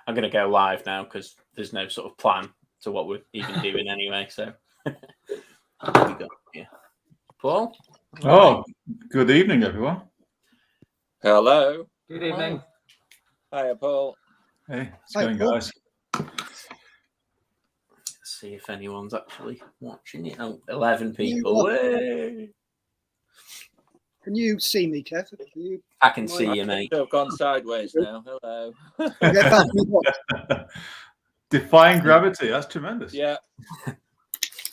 I'm going to go live now because there's no sort of plan to what we're even doing anyway. So, what we got here? Paul? Oh, good evening, everyone. Hello. Good evening. Hiya, Paul. Hey, what's going, guys? Let's see if anyone's actually watching it. Oh, 11 people. Can you see me, Kev? I can see you, mate. I've gone sideways now. Hello. Defying gravity. That's tremendous. Yeah.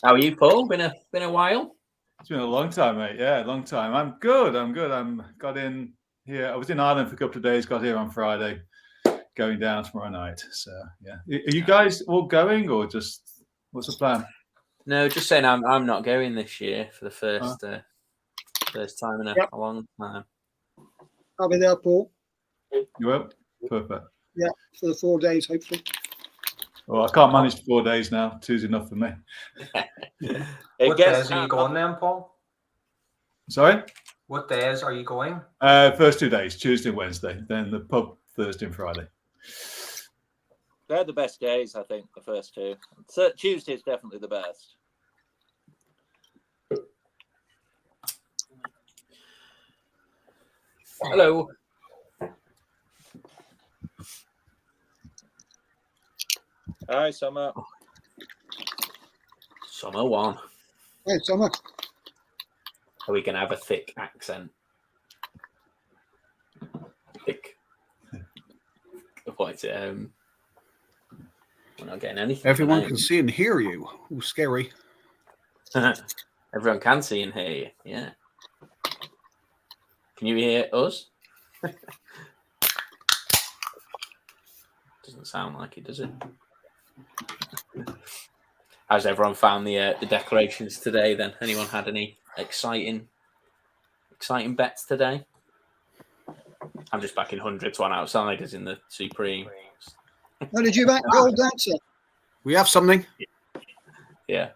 How are you, Paul? Been a while? It's been a long time, mate. Yeah, a long time. I'm good. I'm got in here. I was in Ireland for a couple of days. Got here on Friday. Going down tomorrow night. So yeah. Are you guys all going, or just what's the plan? No, just saying. I'm not going this year for the first time in a long time. I'll be there, Paul. You will? Perfect. Yeah, for the 4 days, hopefully. Well, I can't manage 4 days now. 2's enough for me. What days are you going then, Paul? Sorry? What days are you going? First 2 days, Tuesday and Wednesday. Then the pub Thursday and Friday. They're the best days, I think, the first two. So Tuesday is definitely the best. Hello. Hi, Summer. Summer one. Hey, Summer. Are we going to have a thick accent? Thick. What is it? We're not getting anything. Everyone can see and hear you. Ooh, scary. Everyone can see and hear you. Yeah. Can you hear us? Doesn't sound like it, does it? How's everyone found the decorations today? Then, anyone had any exciting bets today? I'm just backing hundreds one outside as in the Supreme. How did you back Gold Dancer? We have something. Yeah.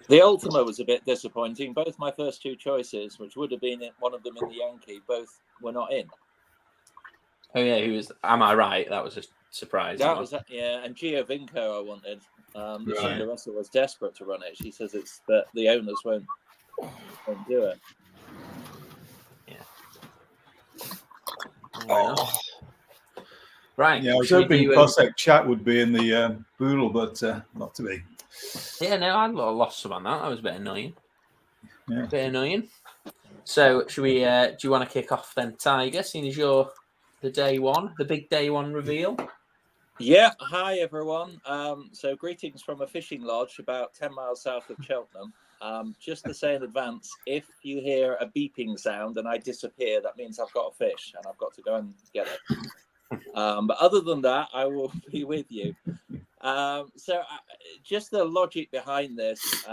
The Ultima was a bit disappointing. Both my first two choices, which would have been one of them in the Yankee, both were not in. Oh yeah, who was? Am I right? That was a surprise. That was and Giovinco I wanted. The Cinderella was desperate to run it. She says it's that the owners won't do it. Oh. Right. Yeah, I was hoping Cossack Chat would be in the Boodle, but not to be. Yeah, no, I lost some on that. That was a bit annoying. Yeah. A bit annoying. So, should we? Do you want to kick off then, Tiger? Seeing as you're the big day one reveal. Yeah. Hi everyone. So greetings from a fishing lodge about 10 miles south of Cheltenham. Just to say in advance, if you hear a beeping sound and I disappear, that means I've got a fish and I've got to go and get it. But other than that, I will be with you. Just the logic behind this.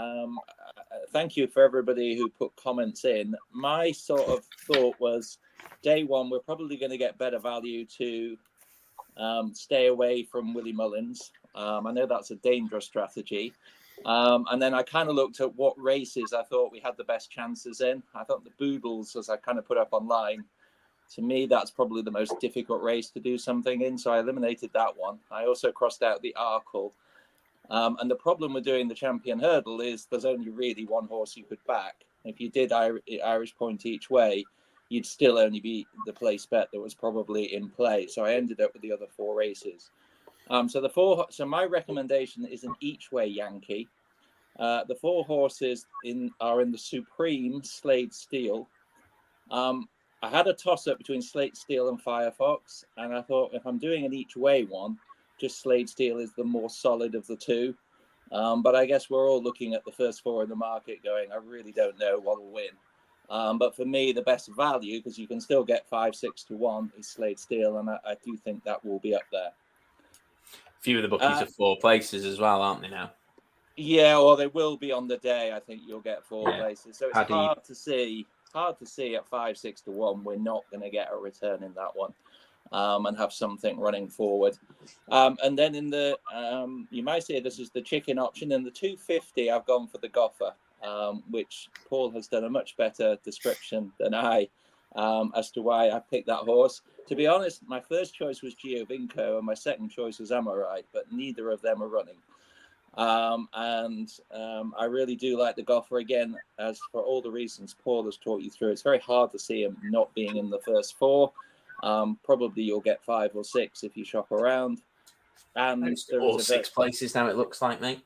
Thank you for everybody who put comments in. My sort of thought was, day one, we're probably going to get better value to stay away from Willie Mullins. I know that's a dangerous strategy. And then I kind of looked at what races I thought we had the best chances in. I thought the Boodles, as I kind of put up online, to me, that's probably the most difficult race to do something in. So I eliminated that one. I also crossed out the Arkle. And the problem with doing the Champion Hurdle is there's only really one horse you could back. If you did Irish Point each way, you'd still only be the place bet that was probably in play. So I ended up with the other four races. So my recommendation is an each way Yankee. The four horses are in the Supreme Slade Steel. I had a toss up between Slade Steel and Firefox, and I thought if I'm doing an each way one, just Slade Steel is the more solid of the two. But I guess we're all looking at the first four in the market going, I really don't know what will win. But for me, the best value, because you can still get 5, 6 to 1, is Slade Steel, and I do think that will be up there. A few of the bookies are 4 places as well, aren't they now? Yeah, or they will be on the day. I think you'll get 4 places. So it's hard to see. Hard to see at 5, 6 to 1. We're not going to get a return in that one, and have something running forward. And then in the, you might say this is the chicken option. In the 250, I've gone for the Goffer, which Paul has done a much better description than I, as to why I picked that horse. To be honest, my first choice was Giovinco and my second choice was Amorite, but neither of them are running. I really do like the Goffer again, as for all the reasons Paul has taught you through. It's very hard to see him not being in the first four. Probably you'll get 5 or 6 if you shop around. And It's all 6 places now, it looks like, mate.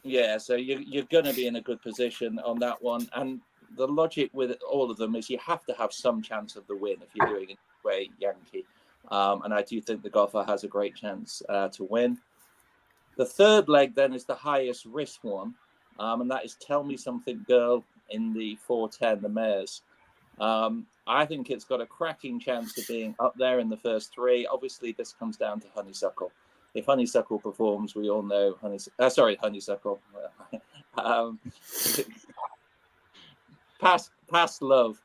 Yeah, so you're going to be in a good position on that one. And the logic with all of them is you have to have some chance of the win if you're doing it way Yankee. And I do think the Goffer has a great chance to win. The third leg then is the highest risk one, and that is Tell Me Something Girl in the 410, the mares. I think it's got a cracking chance of being up there in the first 3. Obviously, this comes down to Honeysuckle. If Honeysuckle performs, we all know Honeysuckle. Past love.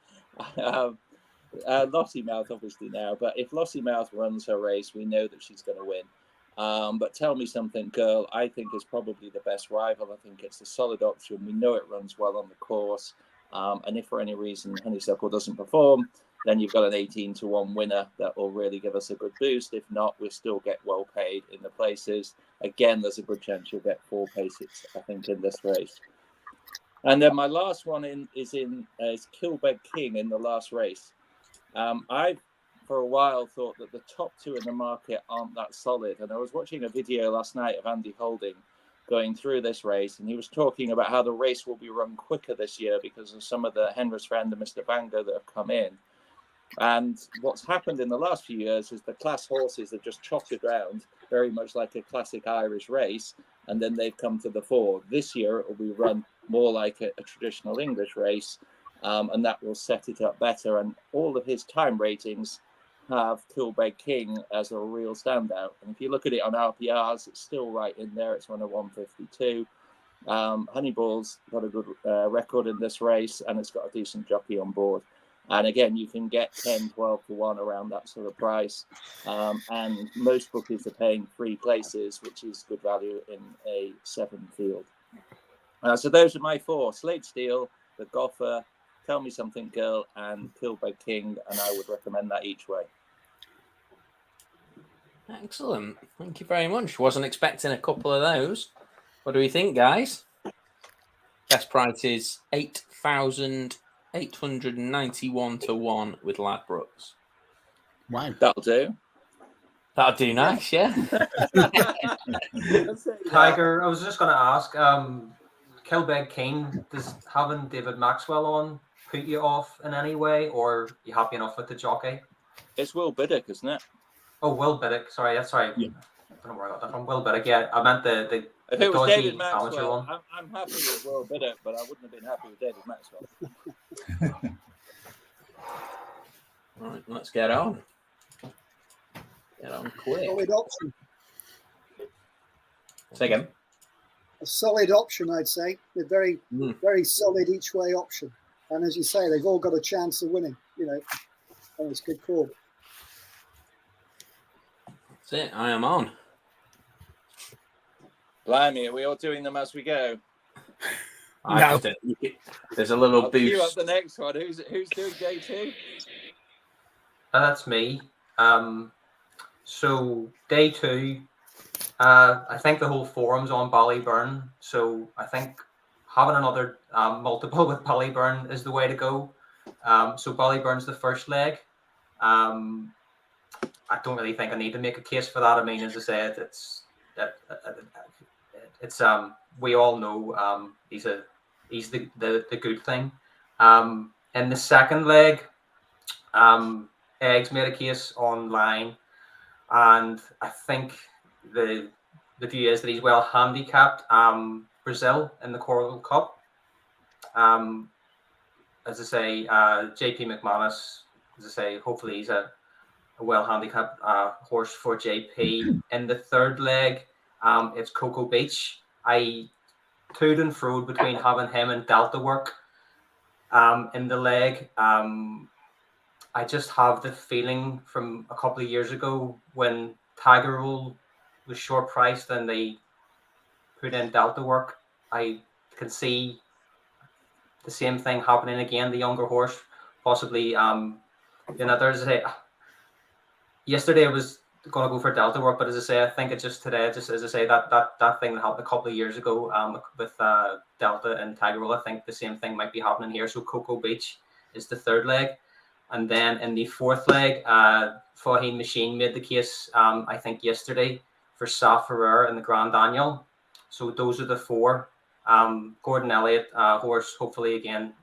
Lottie Mouth, obviously, now. But if Lottie Mouth runs her race, we know that she's going to win. But Tell Me Something Girl, I think, is probably the best rival. I think it's a solid option. We know it runs well on the course. And if for any reason Honeysuckle doesn't perform, then you've got an 18-1 winner that will really give us a good boost. If not, we'll still get well paid in the places. Again, there's a good chance you'll get 4 places, I think, in this race. And then my last one is Kilbeg King in the last race. I've for a while thought that the top 2 in the market aren't that solid. And I was watching a video last night of Andy Holding going through this race, and he was talking about how the race will be run quicker this year because of some of the Henry's friend and Mr. Vango that have come in. And what's happened in the last few years is the class horses have just trotted around very much like a classic Irish race, and then they've come to the fore. This year it will be run more like a traditional English race, and that will set it up better. And all of his time ratings have Kilbeg King as a real standout. And if you look at it on RPRs, it's still right in there. It's run a 152. Honeyball's got a good record in this race, and it's got a decent jockey on board. And again, you can get 10, 12 to 1 around that sort of price. And most bookies are paying 3 places, which is good value in a 7 field. So those are my 4: Slade Steel, the Goffer, Tell Me Something Girl, and Kilbeg King. And I would recommend that each way. Excellent. Thank you very much. Wasn't expecting a couple of those. What do we think, guys? Best price is 8,891 to 1 with Ladbrokes. Wow. That'll do. That'll do nice, yeah. Tiger, I was just going to ask, Kilbeg King, does having David Maxwell on put you off in any way, or are you happy enough with the jockey? It's Will Biddick, isn't it? Oh, Will Biddick. Sorry. Yeah. I don't know where I got that from. Will Biddick. Yeah, I meant the If it was dodgy David amateur Maxwell, one. I'm happy with Will Biddick, but I wouldn't have been happy with David Maxwell. Right, let's get on. Get on quick. Solid option. Say again. A solid option, I'd say. A very, very solid each way option. And as you say, they've all got a chance of winning. You know, and it's a good call. That's it. I am on. Blimey, are we all doing them as we go? No. There's a little I'll queue up boost. the next one. Who's doing day 2? That's me. So day 2, I think the whole forum's on Ballyburn. So I think having another multiple with Ballyburn is the way to go. So Ballyburn's the first leg. I don't really think I need to make a case for that. I mean, as I said, it's we all know he's the good thing. In the second leg, Eggs made a case online, and I think the view is that he's well handicapped. Brazil in the Coral Cup. As I say, JP McManus, as I say, hopefully he's a well handicapped horse for JP. In the third leg, it's Cocoa Beach. I toed and froed between having him and Delta work in the leg. I just have the feeling from a couple of years ago when Tiger Roll was short priced and they put in Delta work. I can see the same thing happening again. The younger horse, possibly, there's yesterday I was going to go for Delta work, but as I say, I think it's just today. Just as I say, that thing that happened a couple of years ago with Delta and Tiger, I think the same thing might be happening here. So Cocoa Beach is the third leg, and then in the fourth leg, Fahim Machine made the case. I think yesterday for Safarer and the Grand Annual. So those are the four. Gordon Elliott horse, hopefully again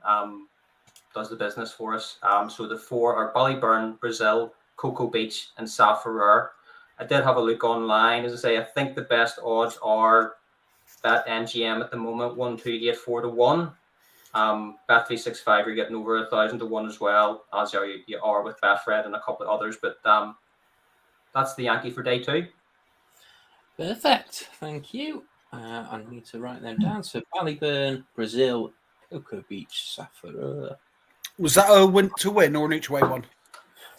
does the business for us. So the four are Ballyburn, Brazil, Cocoa Beach, and Safarer. I did have a look online. As I say, I think the best odds are Bet MGM at the moment, 1,284 to 1. Bet 365, you're getting over 1,000 to 1 as well, as you are with Betfred and a couple of others. But that's the Yankee for day 2. Perfect. Thank you. I need to write them down. So Ballyburn, Brazil, Cocoa Beach, Safarer. Was that a win to win or an each way one?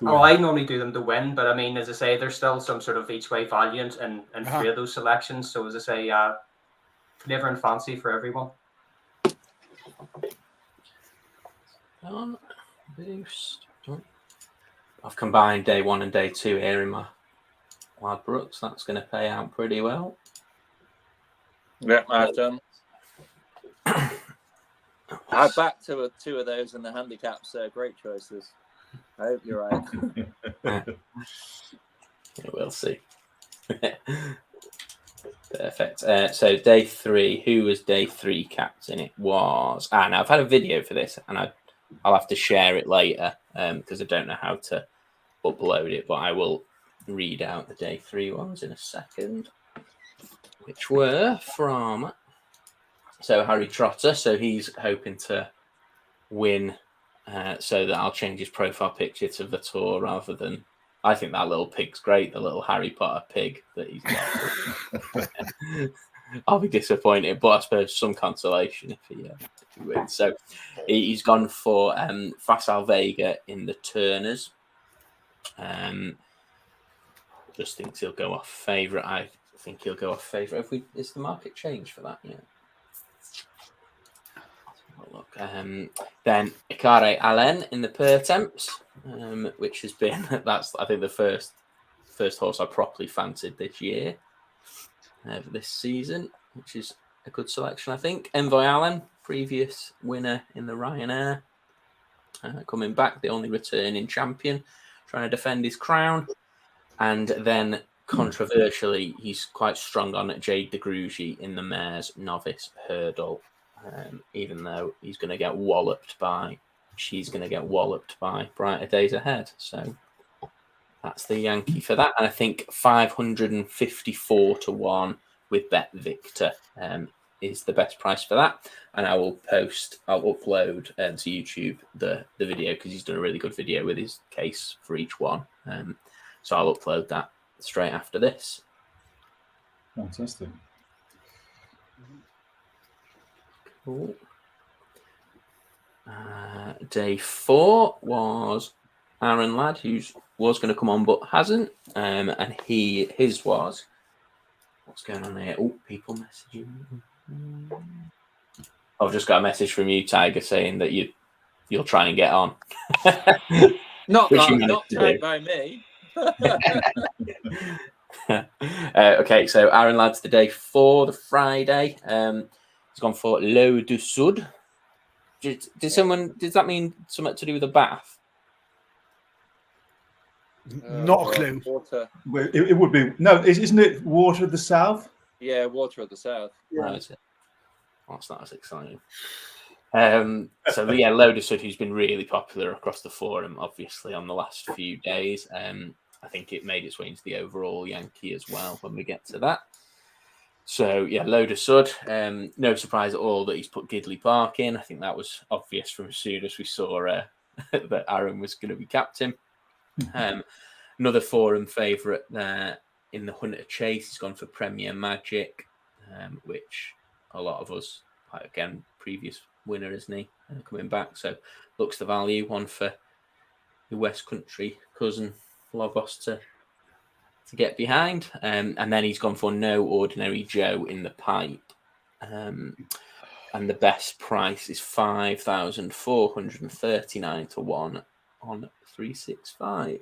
Oh, I normally do them to win, but I mean, as I say, there's still some sort of each way value in three of those selections. So as I say, flavor and fancy for everyone. On boost. I've combined day 1 and day 2 here in my Ladbrokes. That's going to pay out pretty well. Yeah, I've done. I backed two of those in the handicaps. Great choices. I hope you're right. Yeah, we'll see. Perfect. So day 3, who was day 3 captain? It was. Now I've had a video for this, and I'll have to share it later because I don't know how to upload it, but I will read out the day 3 ones in a second, which were from. So Harry Trotter. So he's hoping to win. So that I'll change his profile picture to the tour rather than. I think that little pig's great, the little Harry Potter pig that he's got. I'll be disappointed, but I suppose some consolation if he wins. So he's gone for Facile Vega in the Turners. Just thinks he'll go off favourite. I think he'll go off favourite. Is the market changed for that yet? Look, then Ikare Allen in the Pertemps, which has been that's I think the first horse I properly fancied this year, this season, which is a good selection I think. Envoy Allen, previous winner in the Ryanair, coming back, the only returning champion, trying to defend his crown, and then controversially he's quite strong on Jade de Grugy in the Mares Novice Hurdle. Even though she's going to get walloped by Brighter Days Ahead. So that's the Yankee for that. And I think 554 to 1 with Bet Victor is the best price for that. And I'll upload to YouTube the video because he's done a really good video with his case for each one. So I'll upload that straight after this. Fantastic. Cool. Day 4 was Aaron Ladd, who was going to come on but hasn't, and his was what's going on here? Oh, people messaging. I've just got a message from you, Tiger, saying that you'll try and get on. Not tagged by me. Okay, so Aaron Ladd's the day 4, the Friday. He's gone for L'eau du Sud. Does that mean something to do with a bath? Not a clue. Water. It would be isn't it Water of the South? Yeah, Water of the South. Yeah. Right. Well, that's not as exciting. So yeah, L'eau du Sud, who's been really popular across the forum, obviously on the last few days. I think it made its way into the overall Yankee as well when we get to that. So, yeah, L'eau du Sud. No surprise at all that he's put Gidley Park in. I think that was obvious from as soon as we saw that Aaron was going to be captain. Another forum favourite there in the Hunter Chase. He's gone for Premier Magic, which a lot of us, again, previous winner, isn't he? Coming back. So, looks the value. One for the West Country cousin Logos to get behind, and then he's gone for No Ordinary Joe in the Pipe, and the best price is 5,439 to 1 on 365.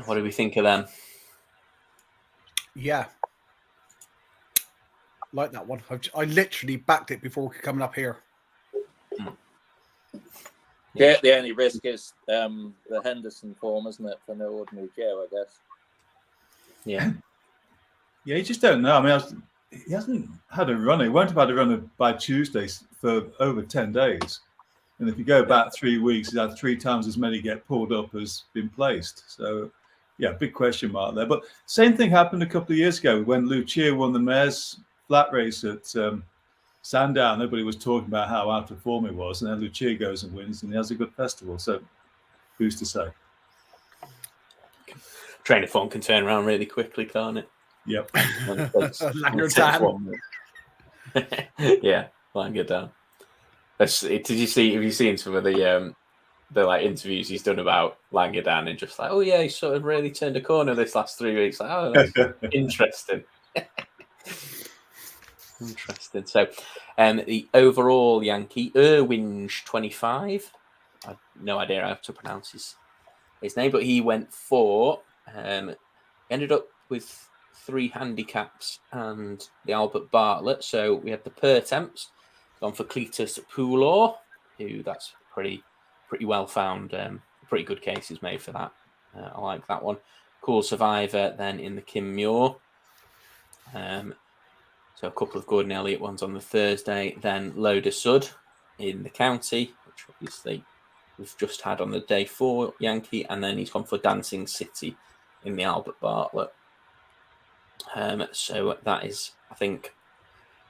What do we think of them? Yeah. Like that one. I literally backed it before coming up here. Yeah, the only risk is the Henderson form, isn't it, for No Ordinary Joe, I guess. Yeah. Yeah, you just don't know. I mean, he hasn't had a runner. He won't have had a runner by Tuesday for over 10 days. And if you go back 3 weeks, he's had 3 times as many get pulled up as been placed. So, yeah, big question mark there. But same thing happened a couple of years ago when Lucia won the Mares flat race at Sandown. Everybody was talking about how out of form he was. And then Lucia goes and wins, and he has a good festival. So, who's to say? Trainer form can turn around really quickly, can't it? Yep. Langer down. Yeah, Langer down. Have you seen some of the like interviews he's done about Langer down and just like, oh yeah, he sort of really turned a corner this last 3 weeks. Like, oh, that's interesting. Interesting. So, the overall Yankee, Irwinge 25. I have no idea how to pronounce his name, but he went 4. Ended up with 3 handicaps and the Albert Bartlett. So we had the Pertemps gone for Cletus Poulor, who that's pretty well found. Pretty good cases made for that. I like that one. Cool Survivor then in the Kim Muir. So a couple of Gordon Elliott ones on the Thursday. Then Loader Sud in the County, which obviously we've just had on the day 4 Yankee. And then he's gone for Dancing City in the Albert Bartlett. So that is, I think,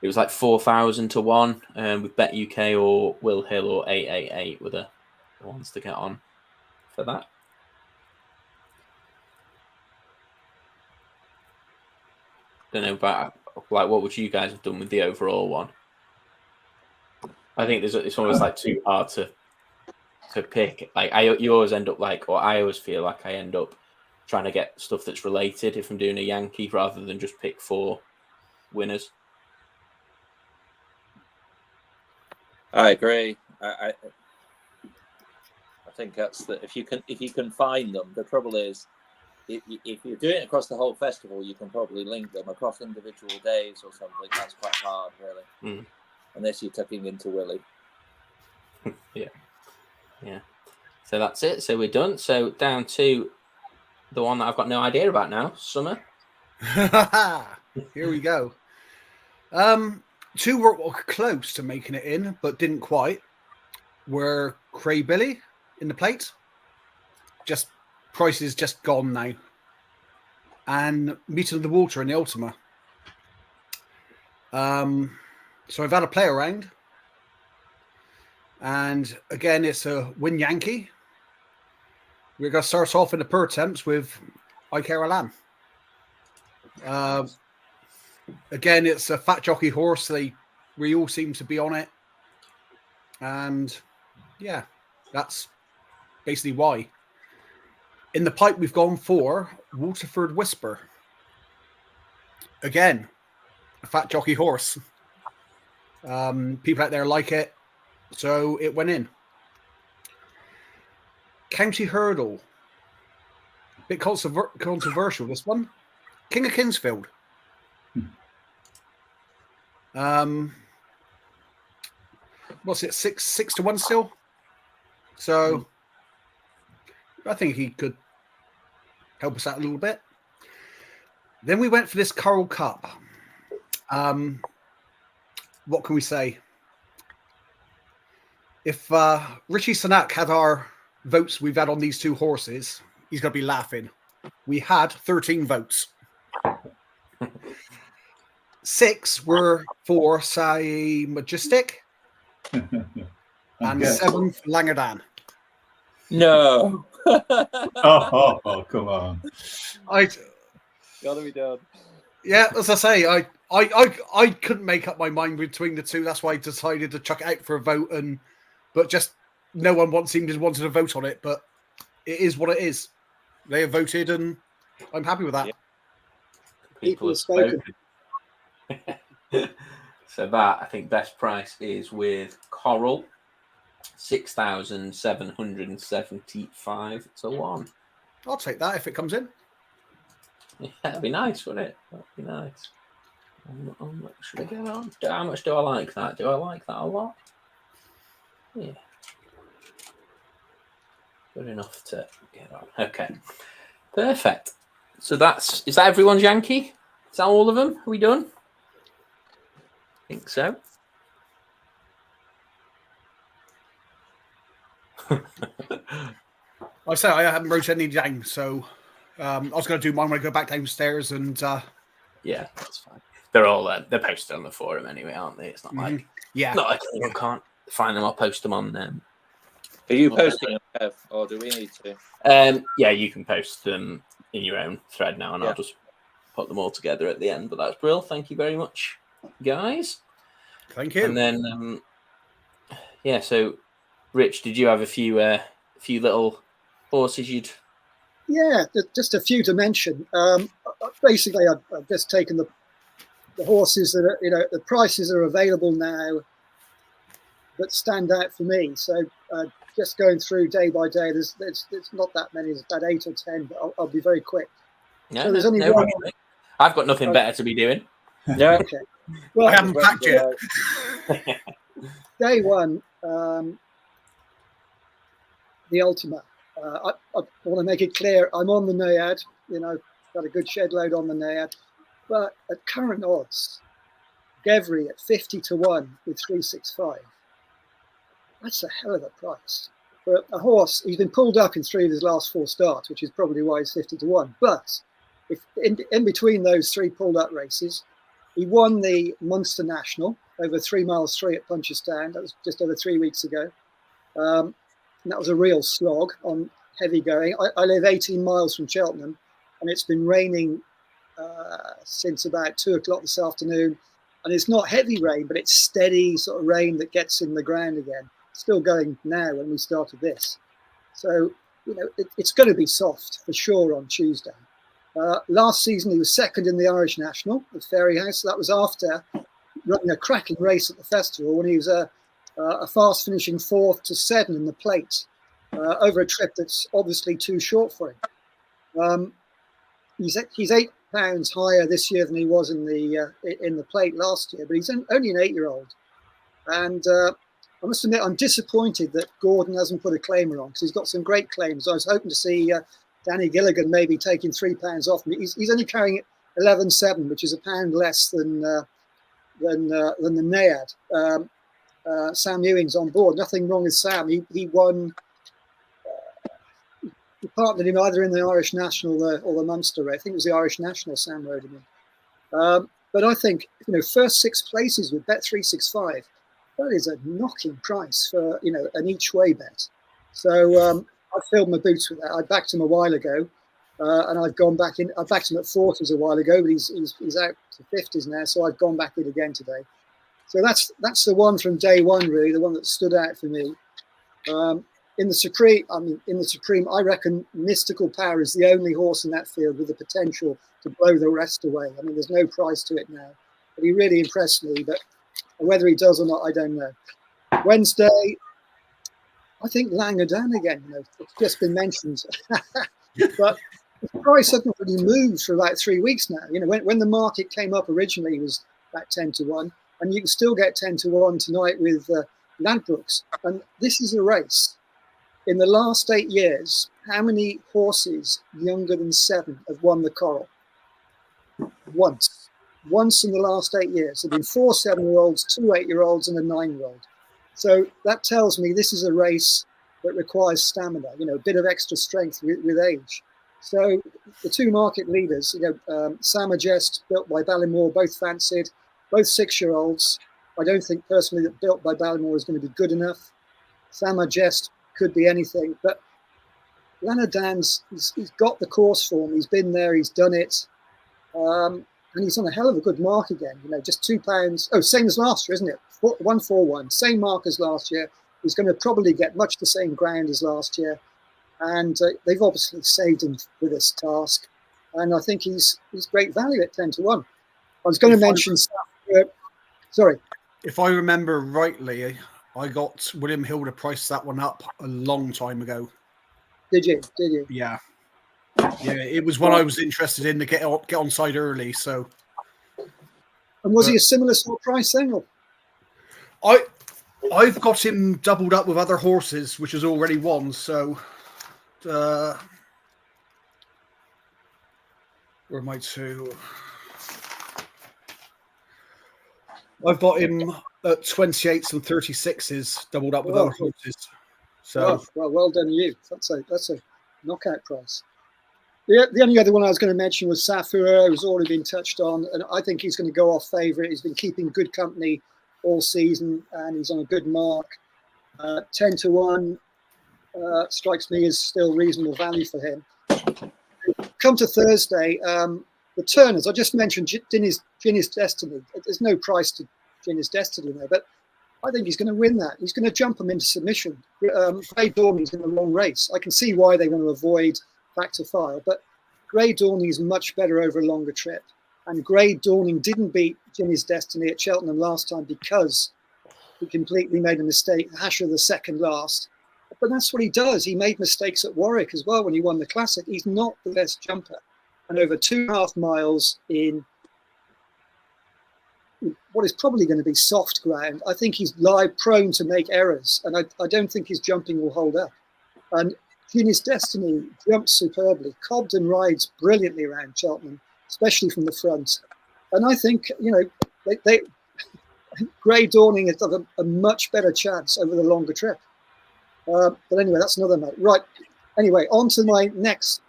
it was like 4,000 to 1 with Bet UK or Will Hill or 888 were the ones to get on for that. Don't know about like what would you guys have done with the overall one? I think it's almost like too hard to pick. Like you always end up like, or I always feel like I end up trying to get stuff that's related if I'm doing a Yankee rather than just pick 4 winners. I agree. I think that's if you can find them. The trouble is, if you're doing it across the whole festival, you can probably link them across individual days or something. That's quite hard, really, unless you're tucking into Willie. Yeah. So that's it. So we're done. So down to the one that I've got no idea about now, Summer. Here we go. 2 were close to making it in, but didn't quite. Were Cray Billy in the plate. Just prices just gone now. And Meeting of the Water in the Ultima. So I've had a play around. And again, it's a win Yankee. We're going to start off in the Pertemps with I Care a Lamb. Again, it's a fat jockey horse. We all seem to be on it. And yeah, that's basically why. In the pipe, we've gone for Waterford Whisper. Again, a fat jockey horse. People out there like it. So it went in. County Hurdle. Bit controversial, this one. King of Kinsfield. What's it? 6 to 1 still? So I think he could help us out a little bit. Then we went for this Coral Cup. What can we say? If Richie Sunak had our votes we've had on these 2 horses, he's going to be laughing. We had 13 votes. 6 were for Say Majestic and 7 for Langerdan. No. oh, come on. Gotta be done. Yeah, as I say, I couldn't make up my mind between the 2. That's why I decided to chuck it out for a vote, but just no one seemed to wanted to vote on it. But it is what it is. They have voted, and I'm happy with that. Yeah. People have spoken. So that, I think, best price is with Coral. 6,775 to 1. I'll take that if it comes in. Yeah, that'd be nice, wouldn't it? That'd be nice. How much should I get on? How much do I like that? Do I like that a lot? Yeah. Good enough to get on. Okay. Perfect. So is that everyone's Yankee? Is that all of them? Are we done? I think so. I say I haven't wrote any down, so I was going to do mine when I go back downstairs and. Yeah, that's fine. They're all they're posted on the forum anyway, aren't they? It's not like not like anyone can't find them. I'll post them on them. Are you posting them, Kev, or do we need to? Yeah, you can post them in your own thread now, and I'll just put them all together at the end. But that's brilliant. Thank you very much, guys. Thank you. And then, so Rich, did you have a few little horses you'd? Yeah, just a few to mention. Basically, I've just taken the horses that are, the prices are available now that stand out for me. So just going through day by day, there's not that many. There's about 8 or 10, but I'll be very quick. No, so there's only one. I've got nothing better to be doing. Yeah. Okay. Well, I haven't packed yet. Day one, the Ultima. I want to make it clear, I'm on the Naiad, got a good shed load on the Naiad, but at current odds, Gevry at 50 to 1 with 365. That's a hell of a price. For a horse, he's been pulled up in 3 of his last 4 starts, which is probably why he's 50 to 1. But if in between those 3 pulled up races, he won the Munster National over 3 miles 3 at Punchestown. That was just over 3 weeks ago. And that was a real slog on heavy going. I live 18 miles from Cheltenham, and it's been raining since about 2 o'clock this afternoon. And it's not heavy rain, but it's steady sort of rain that gets in the ground again. Still going now when we started this. So, it's going to be soft for sure on Tuesday. Last season, he was second in the Irish National at Fairyhouse. That was after running a cracking race at the festival when he was a fast finishing 4th to 7 in the plate over a trip that's obviously too short for him. He's 8 pounds higher this year than he was in the plate last year, but he's only an 8-year-old. And I must admit, I'm disappointed that Gordon hasn't put a claimer on because he's got some great claims. I was hoping to see Danny Gilligan maybe taking £3 off me. He's only carrying 11.7, which is £1 less than the Naiad. Sam Ewing's on board. Nothing wrong with Sam. He won. He partnered him either in the Irish National or the Munster race. I think it was the Irish National Sam rode him in. But I think first 6 places with Bet365. That is a knocking price for an each way bet. So I filled my boots with that. I backed him a while ago, and I've gone back in. I backed him at 40s a while ago, but he's out to 50s now. So I've gone back in again today. So that's the one from day one, really, the one that stood out for me. In the Supreme, I reckon Mystical Power is the only horse in that field with the potential to blow the rest away. I mean, there's no price to it now, but he really impressed me. But whether he does or not, I don't know. Wednesday, I think Langadan again. It's just been mentioned, but the price hasn't really moved for about 3 weeks now. When the market came up originally, it was about 10 to 1, and you can still get 10 to 1 tonight with Ladbrokes. And this is a race. In the last 8 years, how many horses younger than 7 have won the Coral? Once in the last 8 years. There have been 4 7-year-olds, 2 8-year-olds, and a 9-year-old. So that tells me this is a race that requires stamina, a bit of extra strength with age. So the 2 market leaders, Sam Majest, built by Ballymore, both fancied, both 6-year-olds. I don't think personally that built by Ballymore is going to be good enough. Sam Majest could be anything, but Langadan's he's got the course form. He's been there, he's done it. And he's on a hell of a good mark again. Just £2. Oh, same as last year, isn't it? 141, same mark as last year. He's going to probably get much the same ground as last year. And they've obviously saved him for this task. And I think he's great value at 10 to 1. I was going to mention stuff. Sorry. If I remember rightly, I got William Hill to price that one up a long time ago. Did you? Yeah. Yeah, it was one I was interested in to get on side early. So, And was he a similar sort of price then? Or? I've got him doubled up with other horses, which has already won. So, where am I to? I've got him at 28s and 36s, doubled up with other horses. So, well done you. That's a knockout price. The only other one I was going to mention was Safura, who's already been touched on, and I think he's going to go off favourite. He's been keeping good company all season, and he's on a good mark. 10-1 strikes me as still reasonable value for him. Come to Thursday, the Turners. I just mentioned Ginny's Destiny. There's no price to Ginny's Destiny there, but I think he's going to win that. He's going to jump him into submission. Grey Dawning's in the wrong race. I can see why they want to avoid Factor File, but Grey Dawning is much better over a longer trip. And Grey Dawning didn't beat Ginny's Destiny at Cheltenham last time because he completely made a mistake. Hasher the second last. But that's what he does. He made mistakes at Warwick as well when he won the Classic. He's not the best jumper. And over 2.5 miles in what is probably going to be soft ground, I think he's prone to make errors. And I don't think his jumping will hold up. And Ginny's Destiny jumps superbly. Cobden rides brilliantly around Cheltenham, especially from the front. And I think, Grey Dawning has got a much better chance over the longer trip. But anyway, that's another note. Right. Anyway, on to my next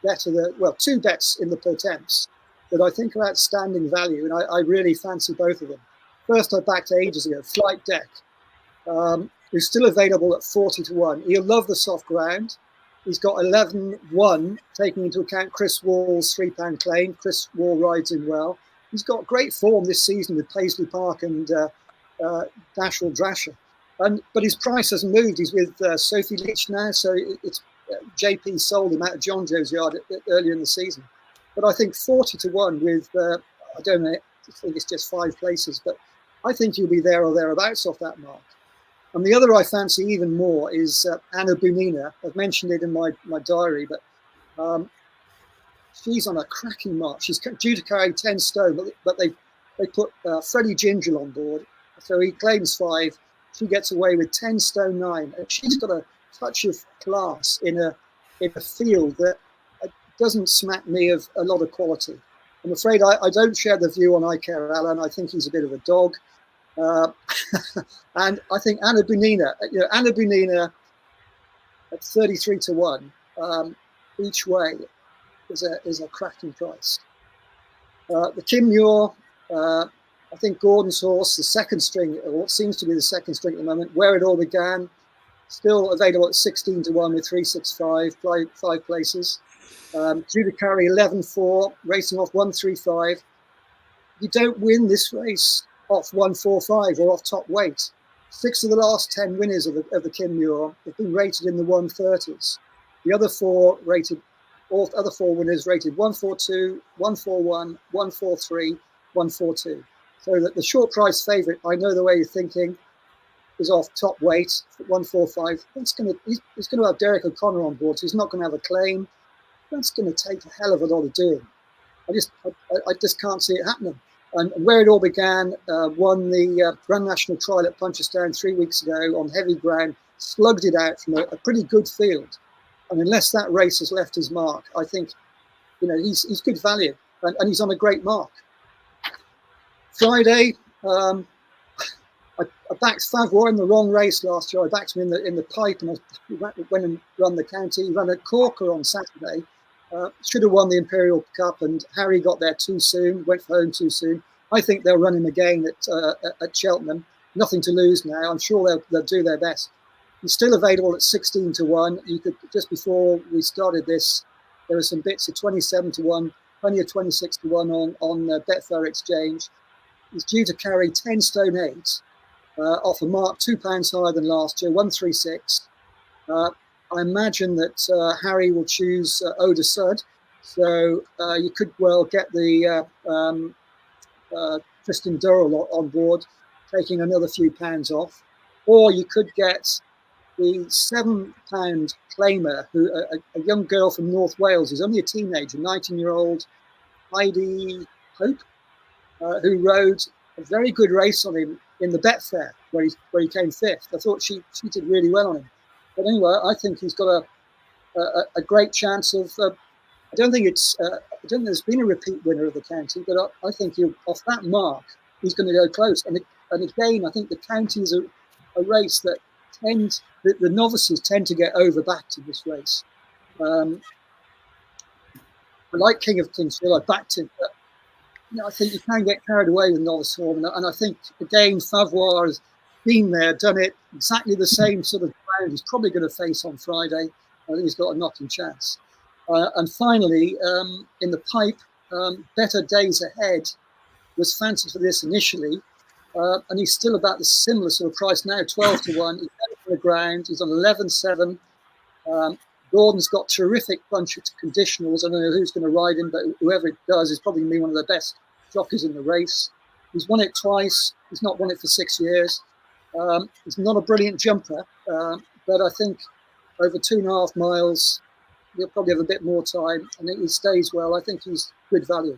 bet two bets in the Potemps that I think are outstanding value, and I really fancy both of them. First, I backed ages ago, Flight Deck, who's still available at 40-1. He'll love the soft ground. He's got 11-1, taking into account Chris Wall's £3 claim. Chris Wall rides him well. He's got great form this season with Paisley Park and Dashel Drasher. But his price hasn't moved. He's with Sophie Leach now, so it's JP sold him out of John Joe's yard earlier in the season. But I think 40-1 with, I don't know, I think it's just 5 places, but I think he'll be there or thereabouts off that mark. And the other I fancy even more is Anna Bunina. I've mentioned it in my diary, but she's on a cracking mark. She's due to carry 10 stone, but they put Freddie Gingell on board, so he claims 5. She gets away with 10 stone 9, and she's got a touch of class in a field that doesn't smack me of a lot of quality. I'm afraid I don't share the view on Iker Allen. I think he's a bit of a dog. And I think Anna Bunina at 33-1 each way is a cracking price. The Kim Muir, I think Gordon's horse, the second string, or what seems to be the second string at the moment, Where It All Began, still available at 16-1 with 365, 5 places. Due to carry 11-4, racing off 135. You don't win this race off 145 or off top weight. 6 of the last 10 winners of the Kim Muir have been rated in the 130s. The other 4 winners rated 142, 141, 143, 142. So that the short price favourite, I know the way you're thinking, is off top weight at 145. He's going to have Derek O'Connor on board, so he's not going to have a claim. That's going to take a hell of a lot of doing. I just can't see it happening. And Where It All Began won the Grand National Trial at Punchestown 3 weeks ago on heavy ground, slugged it out from a pretty good field. And unless that race has left his mark, I think he's good value, and he's on a great mark. Friday, I backed Favre in the wrong race last year. I backed him in the pipe, and I went and run the county. He ran a corker on Saturday. Should have won the Imperial Cup, and Harry got there too soon, went home too soon. I think they'll run him again at Cheltenham. Nothing to lose now. I'm sure they'll do their best. He's still available at 16-1. You could, just before we started this, there were some bits of 27-1, plenty of 26-1 on Betfair Exchange. He's due to carry 10 stone 8 off a mark £2 higher than last year, 136. I imagine that Harry will choose Oda Sud, so you could well get the Tristan Durrell on board, taking another few pounds off. or you could get the £7 claimer, who a young girl from North Wales, who's only a teenager, 19-year-old Heidi Hope, who rode a very good race on him in the Betfair, where he came fifth. I thought she did really well on him. But anyway, I think he's got a great chance of. I don't think there's been a repeat winner of the county, but I think off that mark he's going to go close. And again, I think the county is a race that the novices tend to get overbacked in this race. I like King of Kingsfield. I backed him, but I think you can get carried away with novice form, and I think again Favois has been there, done it, exactly the same sort of ground he's probably going to face on Friday. I think he's got a knocking chance. And finally, in the pipe, Better Days Ahead was fancied for this initially, and he's still about the similar sort of price now, 12-1. He's on the ground. He's on 11-7. Gordon's got terrific bunch of conditionals. I don't know who's going to ride him, but whoever it does is probably going to be one of the best jockeys in the race. He's won it twice. He's not won it for 6 years. He's not a brilliant jumper, but I think over 2.5 miles, he'll probably have a bit more time, and if he stays well, I think he's good value.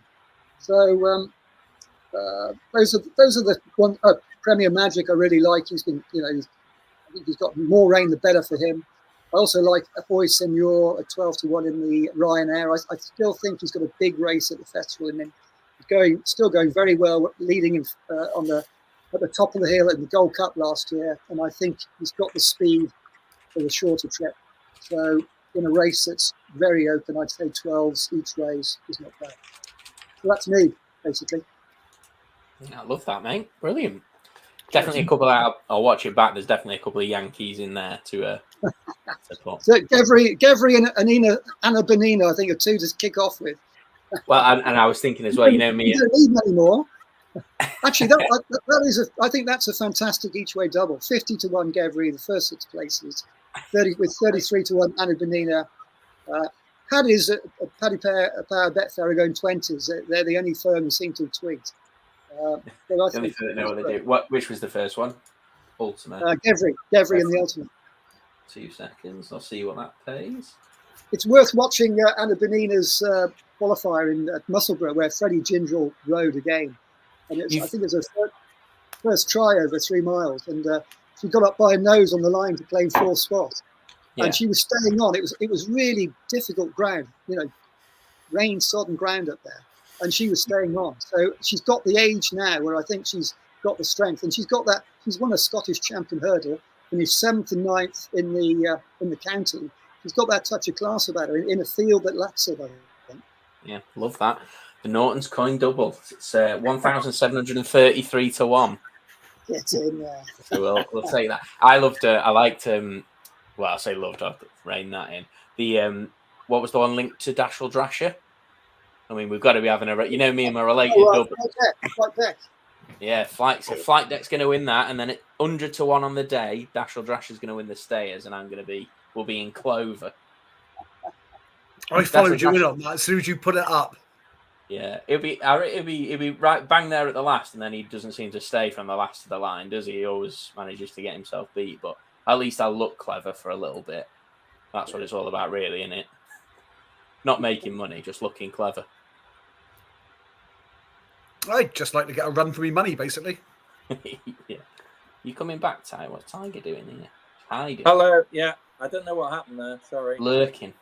So those are the one. Premier Magic I really like. He's been, I think he's got more rain the better for him. I also like Ahoy Senor at 12-1 in the Ryanair. I still think he's got a big race at the festival in him. He's still going very well, leading him at the top of the hill in the Gold Cup last year, and I think he's got the speed for the shorter trip. So in a race that's very open, I'd say 12s each race is not bad. So that's me, basically. I love that, mate. Brilliant. Definitely a couple. I'll watch it back. There's definitely a couple of Yankees in there to put. So Gevry and Anna Bonino, I think, are two to kick off with. Well, and I was thinking as well. Me. You don't need many more. Actually, that is I think that's a fantastic each-way double. 50-1 Gevry in the first 6 places, 33-1 Anna Bonino. Paddy's a Paddy Power Betfair are going 20s. They're the only firm who seem to have tweaked. Know what they do. Which was the first one? Ultimate. Gevry in the Ultimate. 2 seconds. I'll see what that pays. It's worth watching Anna Bonina's qualifier at Musselburgh, where Freddie Gindrell rode again. And I think it was her first try over 3 miles, and she got up by her nose on the line to claim 4th spot. Yeah. And she was staying on. It was really difficult ground, rain-sodden ground up there. And she was staying on. So she's got the age now where I think she's got the strength, and she's got that. She's won a Scottish champion hurdle, and is 7th and 9th in the county. She's got that touch of class about her in a field that lacks it, I think. Yeah, love that. The Norton's coin double. It's 1,733-1. Get in there. So we'll take that. I liked. Well, I say loved. I'll rein that in. The what was the one linked to Dashel Drasher? I mean, we've got to be having me and my related double. Flight Deck. Yeah, Flight Deck's going to win that, and then 100-1 on the day, Dashel Drasher's going to win the stayers, and we'll be in Clover. I followed you in on that as soon as you put it up. Yeah, it'll be right bang there at the last, and then he doesn't seem to stay from the last to the line, does he? He always manages to get himself beat, but at least I'll look clever for a little bit. That's what it's all about, really, isn't it? Not making money, just looking clever. I'd just like to get a run for me money, basically. Yeah. You coming back, Ty? What's Tiger doing here? Hiding. Hello. Yeah, I don't know what happened there. Sorry. Lurking.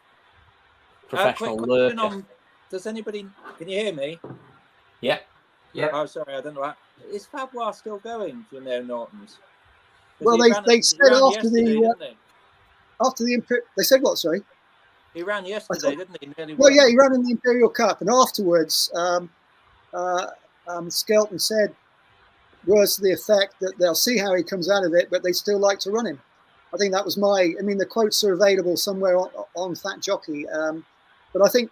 Professional lurker. Does anybody? Can you hear me? Yeah. Yeah. Oh, sorry. I don't know. Is Favois still going? Do you know Norton's? Well, they said after the they said what? Sorry. He ran yesterday, didn't he? Well, yeah, he ran in the Imperial Cup, and afterwards, Skelton said words to the effect that they'll see how he comes out of it, but they still like to run him. I think that was the quotes are available somewhere on Fat Jockey, but I think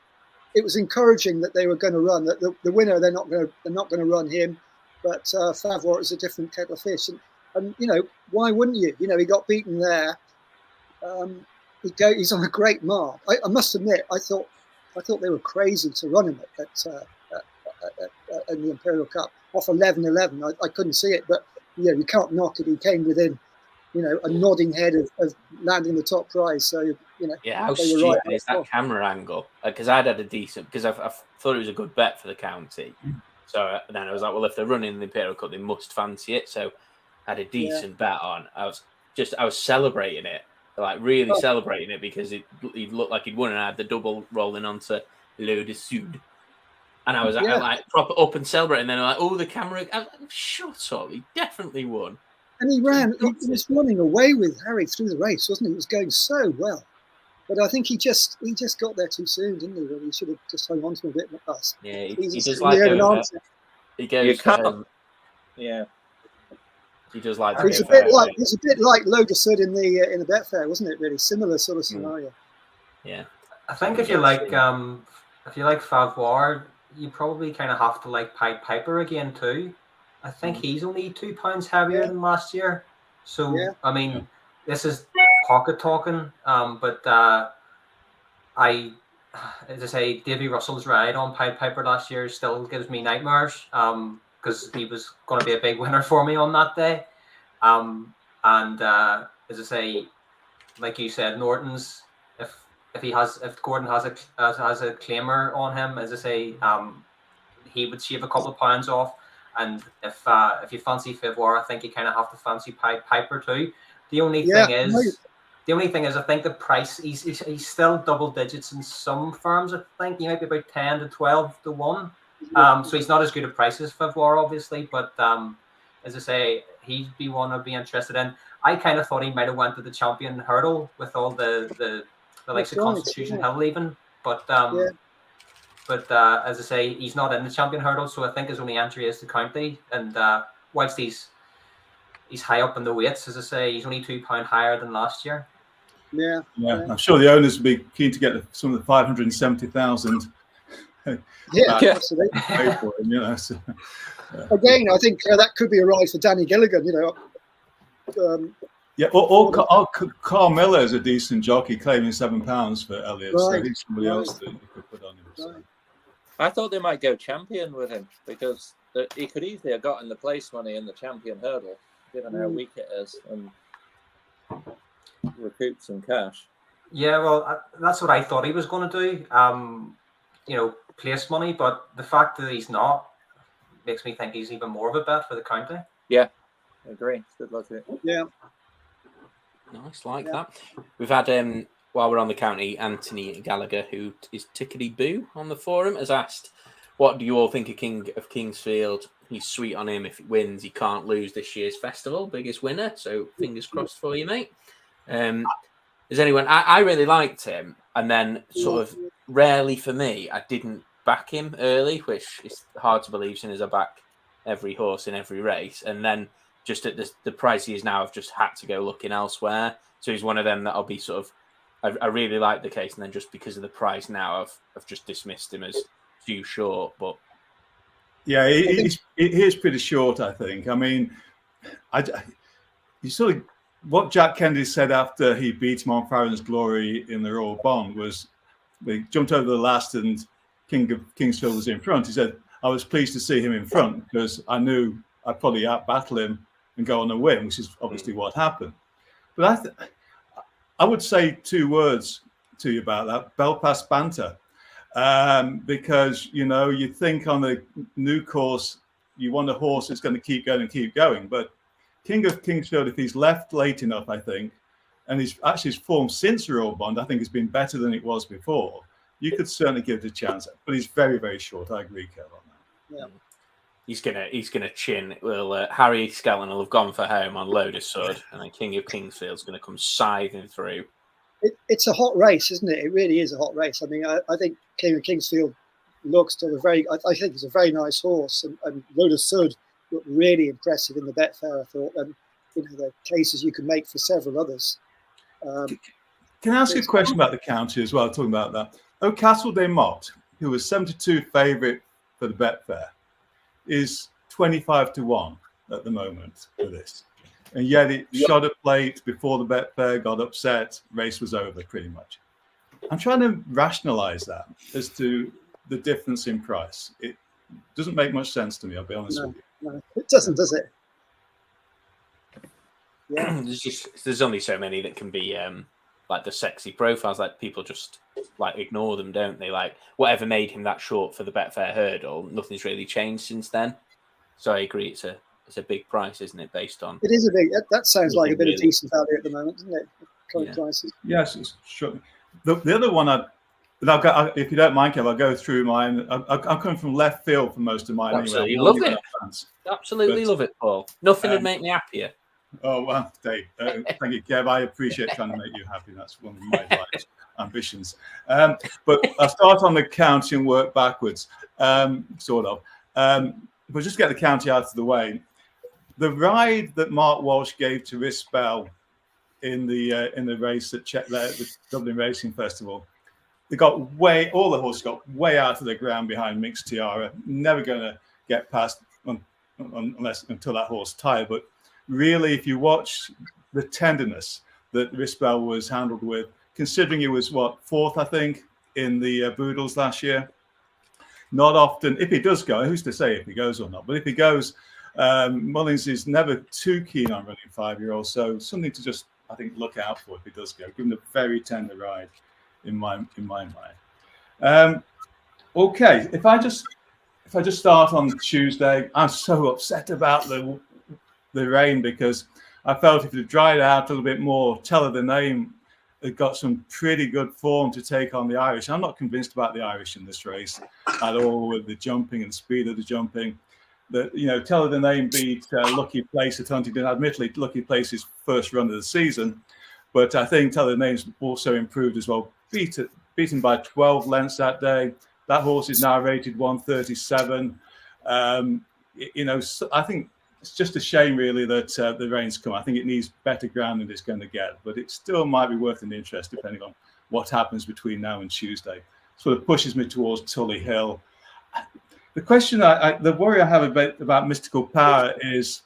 it was encouraging that they were going to run. That the winner, they're not going to run him, but Favois is a different kettle of fish, and why wouldn't you? He got beaten there. He's on a great mark. I must admit, I thought they were crazy to run him in the Imperial Cup off 11-11. I couldn't see it, but you can't knock it. He came within a nodding head of landing the top prize. So, Yeah, how they were stupid right. is that camera angle? Because I'd had a decent, because I thought it was a good bet for the county. So then I was like, well, if they're running the Imperial Cup, they must fancy it. So I had a decent bet on. I was celebrating it, like really celebrating it, because it looked like he'd won, and I had the double rolling onto Le de Sud. And I was like proper up and celebrating. And then I'm like, oh, the camera. I was like, shut up. He definitely won. And he was running away with Harry through the race, wasn't he? He was going so well. But I think he just got there too soon, didn't he? Really? He should have just hung on to him a bit with us. Yeah, he does like over. He goes. Yeah. He does like. He's a bit like Loder Sud in the Betfair, wasn't it? Really similar sort of scenario. Yeah. I think if you like Favre, you probably kind of have to like Pied Piper again too. I think he's only £2 heavier than last year. So I mean, this is pocket talking. But as I say, Davy Russell's ride on Pied Piper last year still gives me nightmares. Because he was going to be a big winner for me on that day. And as I say, like you said, Norton's if Gordon has a claimer on him, as I say, he would shave a couple of pounds off. And if you fancy Favre, I think you kind of have to fancy Pied Piper too. The only thing is, I think the price he's still double digits in some firms. I think he might be about 10 to 12 to 1. So he's not as good a price as Favre, obviously, but as I say, he'd be one I'd be interested in. I kind of thought he might have went to the champion hurdle with all the likes of Constitution Hill even, but as I say, he's not in the champion hurdle, so I think his only entry is the county. And whilst he's high up in the weights, as I say, he's only £2 higher than last year. Yeah. I'm sure the owners would be keen to get some of the 570,000. Absolutely. For him, so, Again, I think that could be a ride for Danny Gilligan. or Carl Miller is a decent jockey, claiming £7 for Elliott. So he's somebody else that you could put on him. So. I thought they might go champion with him, because he could easily have gotten the place money in the champion hurdle, given how weak it is, and recoup some cash. Yeah, well, that's what I thought he was going to do. Place money, but the fact that he's not makes me think he's even more of a bet for the county. Yeah, I agree. Good luck to it. Yeah. Nice, like that. We've had, while we're on the county, Anthony Gallagher, who is Tickety Boo on the forum, has asked, what do you all think of Kingsfield? He's sweet on him. If he wins, he can't lose this year's festival. Biggest winner. So fingers crossed for you, mate. Is anyone... I really liked him. And then sort of rarely for me, I didn't back him early, which is hard to believe since I back every horse in every race. And then just at the price he is now, I've just had to go looking elsewhere. So he's one of them that I'll be sort of... I really like the case. And then just because of the price now, I've just dismissed him as too short. But yeah, he is pretty short, I think. I mean, you sort of... What Jack Kennedy said after he beat Montfarron's Glory in the Royal Bond was they jumped over the last and Kingsfield was in front. He said, I was pleased to see him in front because I knew I'd probably out-battle him and go on a win, which is obviously what happened. But I would say 2 words to you about that, Belfast banter. Because, you think on the new course, you want a horse that's going to keep going. But King of Kingsfield, if he's left late enough, I think, and his form since the Royal Bond, I think has been better than it was before. You could certainly give it a chance, but he's very, very short. I agree, Kev, on that. Yeah. He's gonna chin. Well, Harry Skelton will have gone for home on Loder Sud, and then King of Kingsfield's going to come scything through. It's a hot race, isn't it? It really is a hot race. I mean, I think King of Kingsfield looks to I think it's a very nice horse, and Loder Sud looked really impressive in the Betfair, I thought, and the cases you can make for several others. Can I ask you a question about the county as well? Talking about that, Castle des Mottes, who was 72 favourite for the Betfair, is 25 to 1 at the moment for this, and yet it shot a plate before the Betfair, got upset, race was over pretty much. I'm trying to rationalise that as to the difference in price. It doesn't make much sense to me. I'll be honest with you. No, it doesn't, does it? Yeah. there's only so many that can be like the sexy profiles. Like people just like ignore them, don't they? Like whatever made him that short for the Betfair hurdle, nothing's really changed since then. So I agree, it's a big price, isn't it? Based on It is a big. That sounds like a bit really. of decent value at the moment, doesn't it? Current prices. Yes, it's sure. The other one, if you don't mind, Kev, I'll go through mine. I'm coming from left field for most of mine. Absolutely anyway. love it. Absolutely love it, Paul. Nothing would make me happier. Oh, well, Dave, thank you, Kev. I appreciate trying to make you happy. That's one of my life's ambitions. But I'll start on the county and work backwards, sort of. But just get the county out of the way. The ride that Mark Walsh gave to Rispel in the race at the Dublin Racing Festival, all the horses got way out of the ground behind Mixed Tiara. Never going to get past until that horse tired. But really, if you watch the tenderness that Rispel was handled with, considering he was fourth, I think, in the Boodles last year. Not often, if he does go, who's to say if he goes or not? But if he goes, Mullins is never too keen on running 5-year-olds, so something to just, I think, look out for if he does go. Give him a very tender ride, in my mind. Okay, if I just start on Tuesday, I'm so upset about the rain because I felt if it had dried out a little bit more, Tell Her the Name had got some pretty good form to take on the Irish. I'm not convinced about the Irish in this race at all with the jumping and the speed of the jumping. Tell Her the Name beat Lucky Place at Huntingdon. Admittedly, Lucky Place's first run of the season, but I think Tell Her the Name's also improved as well. Beaten by 12 lengths that day. That horse is now rated 137. I think it's just a shame, really, that the rain's come. I think it needs better ground than it's going to get, but it still might be worth an interest depending on what happens between now and Tuesday. Sort of pushes me towards Tully Hill. The question, the worry I have about Mystical Power is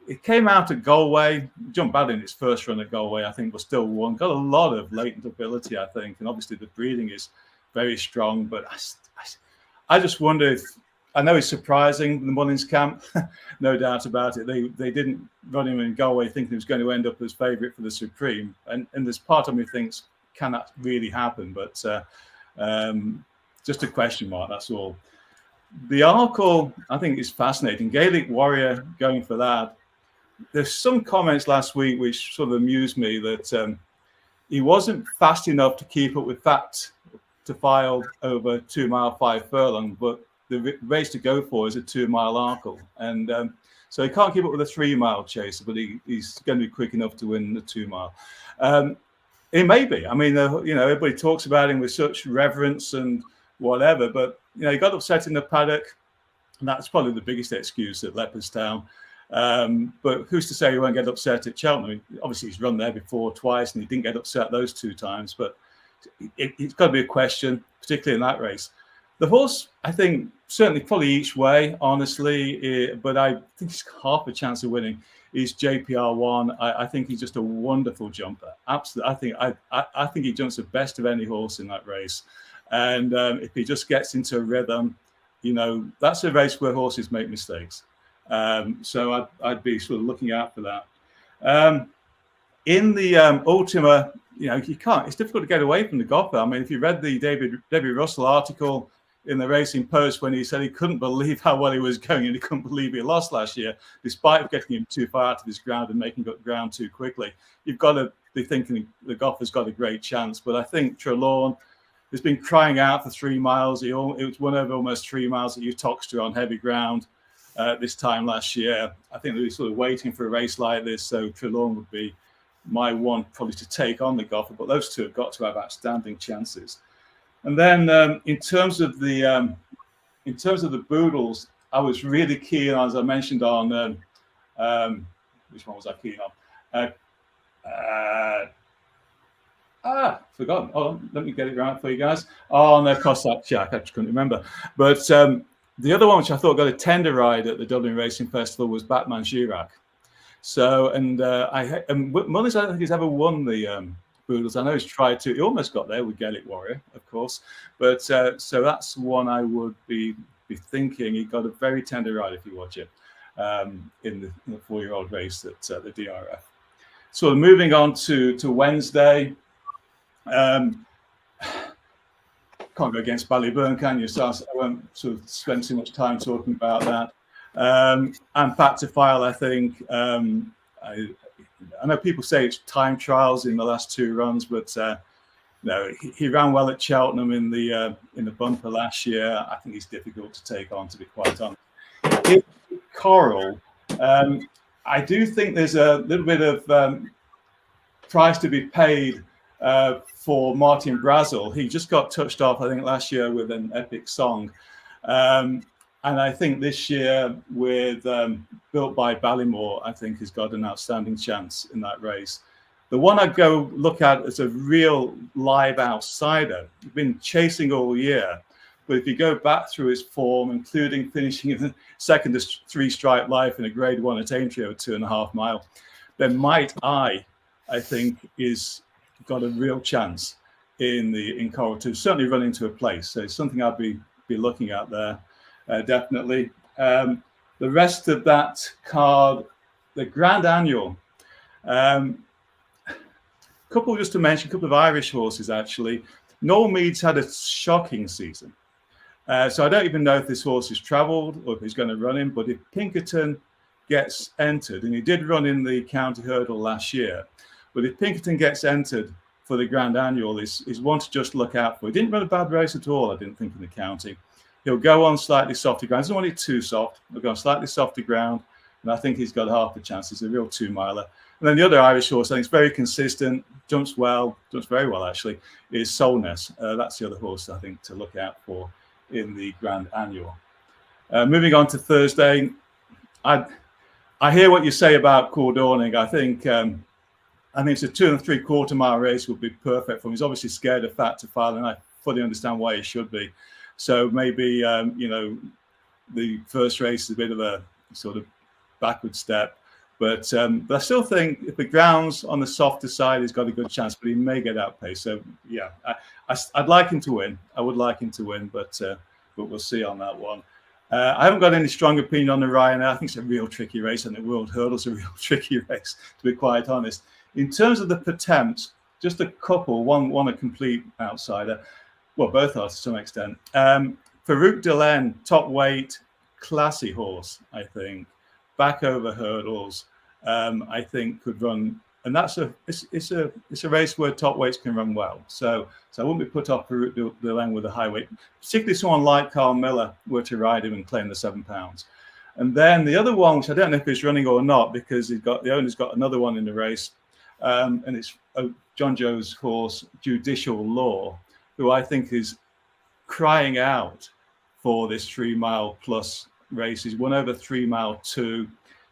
it came out at Galway, jumped bad in its first run at Galway, I think, but still won. Got a lot of latent ability, I think, and obviously the breeding is very strong, but I just wonder if, I know it's surprising, the Mullins camp, no doubt about it. They didn't run him in Galway thinking he was going to end up as favourite for the Supreme. And there's part of me thinks, can that really happen? But just a question mark, that's all. The Arkle, I think, is fascinating. Gaelic Warrior going for that. There's some comments last week which sort of amused me that he wasn't fast enough to keep up with Fact to File over 2 mile 5 furlong, but the race to go for is a 2 mile Arkle, and so he can't keep up with a 3 mile chaser, but he's going to be quick enough to win the 2 mile. It may be. I mean, everybody talks about him with such reverence and whatever, but he got upset in the paddock, and that's probably the biggest excuse at Leopardstown. But who's to say he won't get upset at Cheltenham? Obviously, he's run there before twice, and he didn't get upset those 2 times. But it's got to be a question, particularly in that race. The horse, I think, certainly probably each way, honestly, but I think he's half a chance of winning. Is JPR1. I think he's just a wonderful jumper. Absolutely, I think he jumps the best of any horse in that race. And if he just gets into a rhythm, that's a race where horses make mistakes. So I'd be sort of looking out for that. In the Ultima, you can't. It's difficult to get away from the Gopher. I mean, if you read the Debbie Russell article in the Racing Post when he said he couldn't believe how well he was going and he couldn't believe he lost last year, despite getting him too far out of his ground and making up ground too quickly, you've got to be thinking the Gopher's got a great chance. But I think Trelawn has been crying out for 3 miles. It was won over almost 3 miles at Utoxeter on heavy ground this time last year. I think they were sort of waiting for a race like this, so Trelawn would be my one probably to take on the Gopher, but those two have got to have outstanding chances. And then in terms of the Boodles, I was really keen, as I mentioned, on which one was I keen on? Forgotten. Oh, let me get it right for you guys. Oh, no, Cossack Jack. I just couldn't remember. But the other one, which I thought got a tender ride at the Dublin Racing Festival, was Batman Girac. So, and Mullins, I don't think he's ever won the Boodles. I know he's tried to. He almost got there with Gaelic Warrior, of course. But so that's one I would be thinking. He got a very tender ride if you watch it. in the 4-year-old race at the DRF. So moving on to Wednesday. Can't go against Ballyburn, can you? So I won't sort of spend too much time talking about that. And Pat to File, I think. I know people say it's time trials in the last 2 runs, but no, he ran well at Cheltenham in the bumper last year. I think he's difficult to take on, to be quite honest. In Coral, I do think there's a little bit of price to be paid for Martin Brazel. He just got touched off, I think, last year with an epic song. And I think this year with Built by Ballymore, I think has got an outstanding chance in that race. The one I'd go look at as a real live outsider, he's been chasing all year. But if you go back through his form, including finishing in the second to 3-stripe life in a grade 1 at Aintree over 2.5 mile, then Might I think is got a real chance in Coral to certainly run into a place. So it's something I'd be looking at there, definitely. The rest of that card, the Grand Annual. Couple just to mention, a couple of Irish horses actually. Noel Meade's had a shocking season. So I don't even know if this horse is travelled or if he's going to run him. But if Pinkerton gets entered, and he did run in the county hurdle last year, but if Pinkerton gets entered for the Grand Annual, is one to just look out for. He didn't run a bad race at all, I didn't think, in the county. He'll go on slightly softer ground. He doesn't want it too soft. He'll go on slightly softer ground, and I think he's got half the chance. He's a real 2-miler. And then the other Irish horse, I think, is very consistent, jumps very well actually, is Solness. That's the other horse I think to look out for in the Grand Annual. Moving on to Thursday, I hear what you say about Cordorning. I think it's a 2 3/4 mile race would be perfect for him. He's obviously scared of Fat to File, and I fully understand why he should be. So maybe the first race is a bit of a sort of backward step. But I still think if the ground's on the softer side, he's got a good chance, but he may get outpaced. So, yeah, I'd like him to win. I would like him to win, but we'll see on that one. I haven't got any strong opinion on the Ryanair. I think it's a real tricky race, and the World Hurdle's a real tricky race, to be quite honest. In terms of the Potemps, just a couple, one a complete outsider. Well, both are to some extent. Farouk Delaine, top weight, classy horse, I think. Back over hurdles, I think could run, and it's a race where top weights can run well. So I wouldn't be put off Farouk Delaine with a high weight, particularly someone like Carl Miller were to ride him and claim the £7. And then the other one, which I don't know if he's running or not, because the owner's got another one in the race, and it's John Joe's horse, Judicial Law, who I think is crying out for this 3-mile plus race. He's won over 3 mile 2.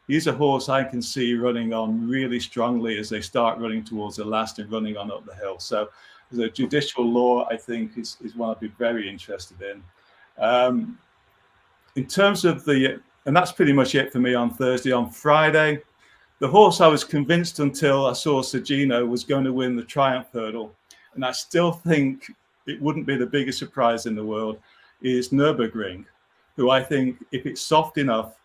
He's a horse I can see running on really strongly as they start running towards the last and running on up the hill. So the Judicial Law, I think, is one I'd be very interested in. In terms of and that's pretty much it for me on Thursday. On Friday, the horse I was convinced until I saw Sergino was going to win the Triumph Hurdle, and I still think it wouldn't be the biggest surprise in the world, is Nürburgring, who I think, if it's soft enough,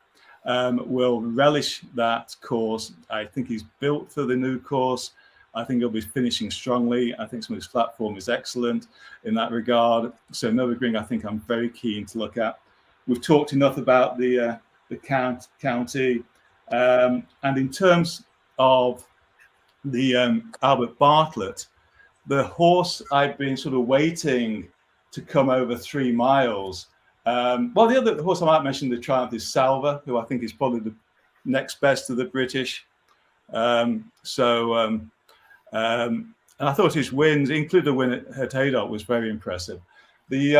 will relish that course. I think he's built for the new course. I think he'll be finishing strongly. I think some of his platform is excellent in that regard. So Nürburgring, I think I'm very keen to look at. We've talked enough about the county. And in terms of the Albert Bartlett, the horse I've been sort of waiting to come over 3 miles. The other horse I might mention, the Triumph, is Salva, who I think is probably the next best to the British. And I thought his wins, including the win at Haydock, was very impressive. The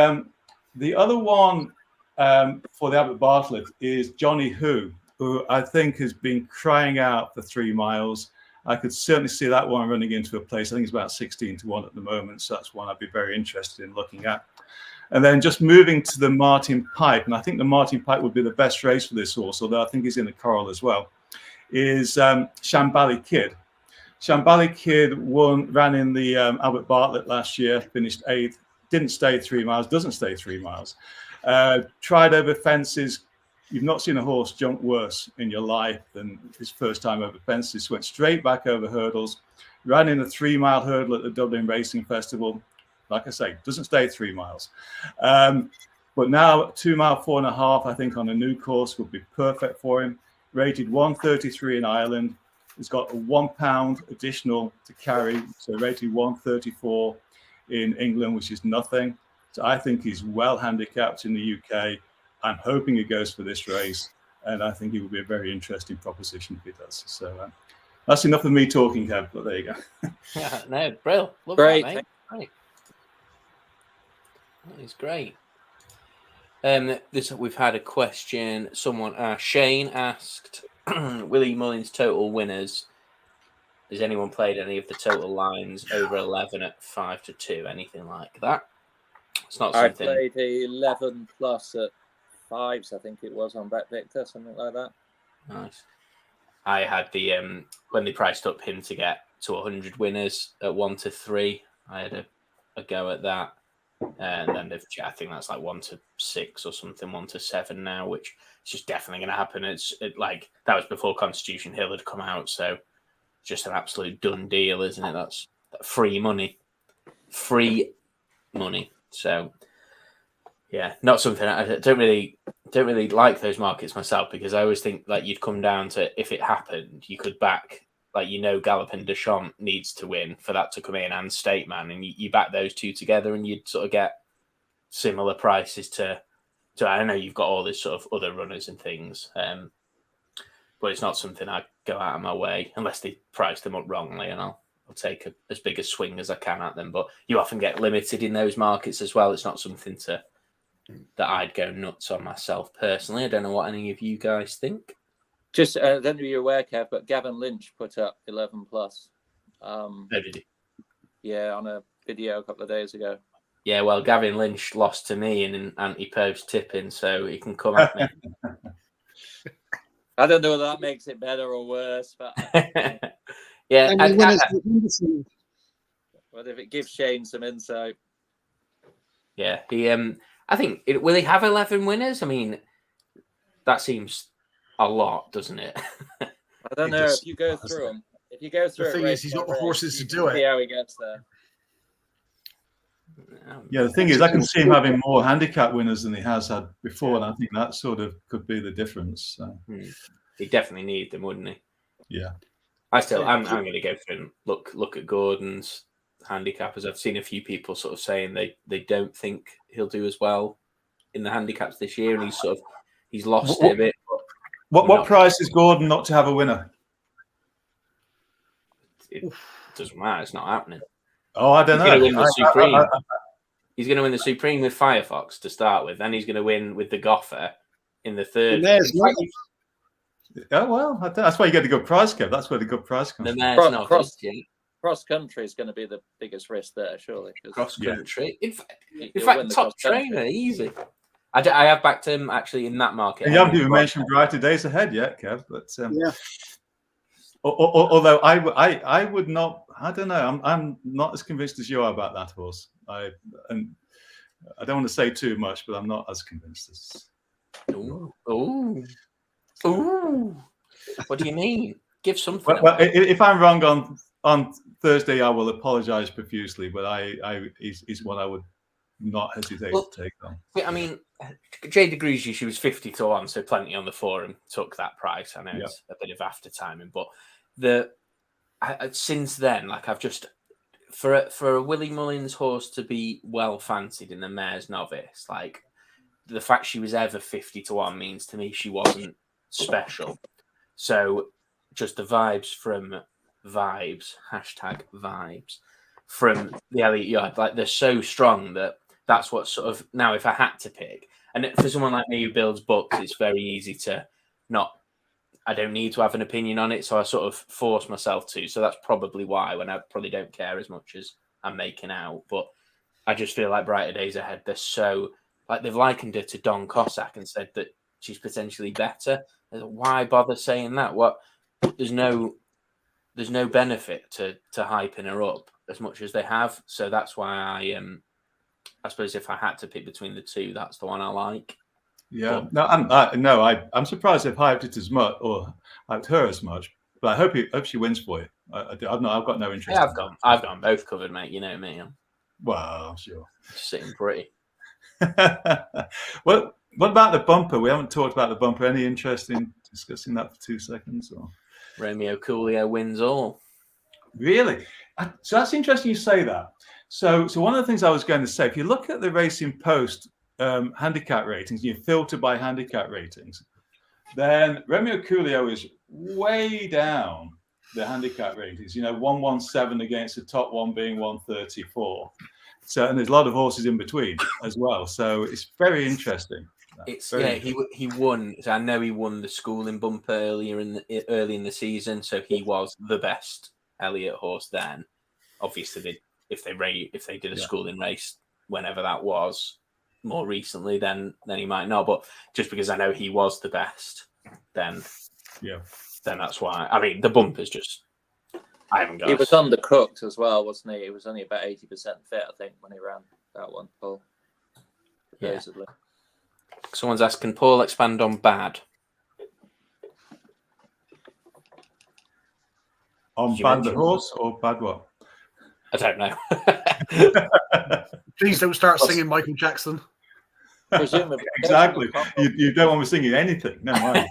other one for the Albert Bartlett is Johnny Who I think has been crying out for 3 miles. I could certainly see that one running into a place. I think it's about 16-1 at the moment, so that's one I'd be very interested in looking at. And then just moving to the Martin Pipe, and I think the Martin Pipe would be the best race for this horse, although I think he's in the Coral as well, is Shambali Kid. Shambali Kid ran in the Albert Bartlett last year, finished 8th, didn't stay 3 miles, doesn't stay 3 miles. Tried over fences, you've not seen a horse jump worse in your life than his first time over fences. Went straight back over hurdles, ran in a 3-mile hurdle at the Dublin Racing Festival. Like I say, doesn't stay 3 miles. But now 2 mile, 4.5, I think on a new course would be perfect for him. Rated 133 in Ireland. He's got a £1 additional to carry. So rated 134 in England, which is nothing. So I think he's well handicapped in the UK. I'm hoping he goes for this race. And I think he will be a very interesting proposition if he does. So that's enough of me talking, Kev, but there you go. Yeah, no, Brill. Love Great. that, mate. Great. That is great. We've had a question. Someone, Shane asked, Willie Mullins total winners. Has anyone played any of the total lines over 11 at 5-2? Anything like that? It's not something. I played 11 plus at 5s, I think it was, on Bet Victor, something like that. Nice. I had the when they priced up him to get to 100 winners at 1-3. I had a go at that, and then I think that's like 1-6 or something, 1-7 now, which is just definitely going to happen. Like that was before Constitution Hill had come out, so it's just an absolute done deal, isn't it? That's free money. So yeah, not something I don't really like those markets myself, because I always think like you'd come down to, if it happened, you could back, like, Gallopin Deschamps needs to win for that to come in, and Stateman, and you back those two together and you'd sort of get similar prices to I know you've got all this sort of other runners and things, but it's not something I go out of my way unless they price them up wrongly, and I'll take as big a swing as I can at them. But you often get limited in those markets as well. It's not something that I'd go nuts on myself personally. I don't know what any of you guys think. Just, I don't know if you're aware, Kev, but Gavin Lynch put up 11 plus. Did he? Yeah, on a video a couple of days ago. Yeah, well, Gavin Lynch lost to me in an anti-post tipping, so he can come at me. I don't know whether that makes it better or worse, but yeah. But if it gives Shane some insight. Yeah, I think will he have 11 winners? I mean, that seems a lot, doesn't it? I don't know if you go through them. If you go through the thing is, he's got the horses to do it. See how he gets there. Yeah, the thing is, I can see him having more handicap winners than he has had before, and I think that sort of could be the difference. So. He'd definitely need them, wouldn't he? Yeah. I'm going to go through and look at Gordon's handicappers. I've seen a few people sort of saying they don't think he'll do as well in the handicaps this year, and he's lost it a bit. What price is Gordon not to have a winner? It doesn't matter. It's not happening. Oh, I don't know. He's going to win the Supreme. He's going to win the Supreme with Firefox to start with. Then he's going to win with the Goffer in the third. Oh, well, that's why you get the good price, Kev. That's where the good price comes from. Cross country is going to be the biggest risk there, surely. Cross country. Yeah. In fact, top trainer, easy. I have backed him actually in that market. And you haven't even mentioned Brighter Days Ahead yet, Kev. But yeah. Although I would not. I don't know. I'm not as convinced as you are about that horse. I don't want to say too much, but I'm not as convinced as. Ooh. What do you mean? Give something. Well, if I'm wrong on Thursday, I will apologise profusely. But he's one I would not hesitate to take on. I mean, Jade agrees she was 50-1, so plenty on the forum took that price. I know it's a bit of after timing, but since then, like, I've just for a Willie Mullins horse to be well fancied in the Mares Novice, like, the fact she was ever 50-1 means to me she wasn't special. So just the vibes from vibes from the Elliott Yard, like, they're so strong that's what sort of, now if I had to pick, and for someone like me who builds books, it's very easy to I don't need to have an opinion on it, so I sort of force myself to. So that's probably why, when I probably don't care as much as I'm making out. But I just feel like Brighter Days Ahead, they're so, like, they've likened her to Don Cossack and said that she's potentially better. Why bother saying that? There's no benefit to hyping her up as much as they have. So that's why I suppose if I had to pick between the two, that's the one I like. Yeah, But, no, I'm surprised they've hyped it as much or hyped her as much. But I hope she wins for you. I've got no interest. yeah, I've got them both covered, mate. You know me. I'm Well, sure. just sitting pretty. What about the bumper? We haven't talked about the bumper. Any interest in discussing that for 2 seconds? Or Romeo Coolio wins all. really? So that's interesting you say that. So one of the things I was going to say, if you look at the Racing Post handicap ratings, you filter by handicap ratings, then Romeo Coolio is way down the handicap ratings. 117 against the top one being 134. So, and there's a lot of horses in between as well. So it's very interesting. He won. So I know he won the schooling bumper early in the season. So he was the best Elliott horse then. Obviously, if they did a schooling race whenever that was more recently, then he might not. But just because I know he was the best, then that's why. I mean, the bumper's just. I haven't got. He was undercooked as well, wasn't he? He was only about 80% fit, I think, when he ran that one. Paul. Supposedly. Someone's asking, Paul, expand on bad. On bad the horse or bad what? I don't know. Please don't start singing Michael Jackson. Presumably. Exactly. You don't want me singing anything. No, mind.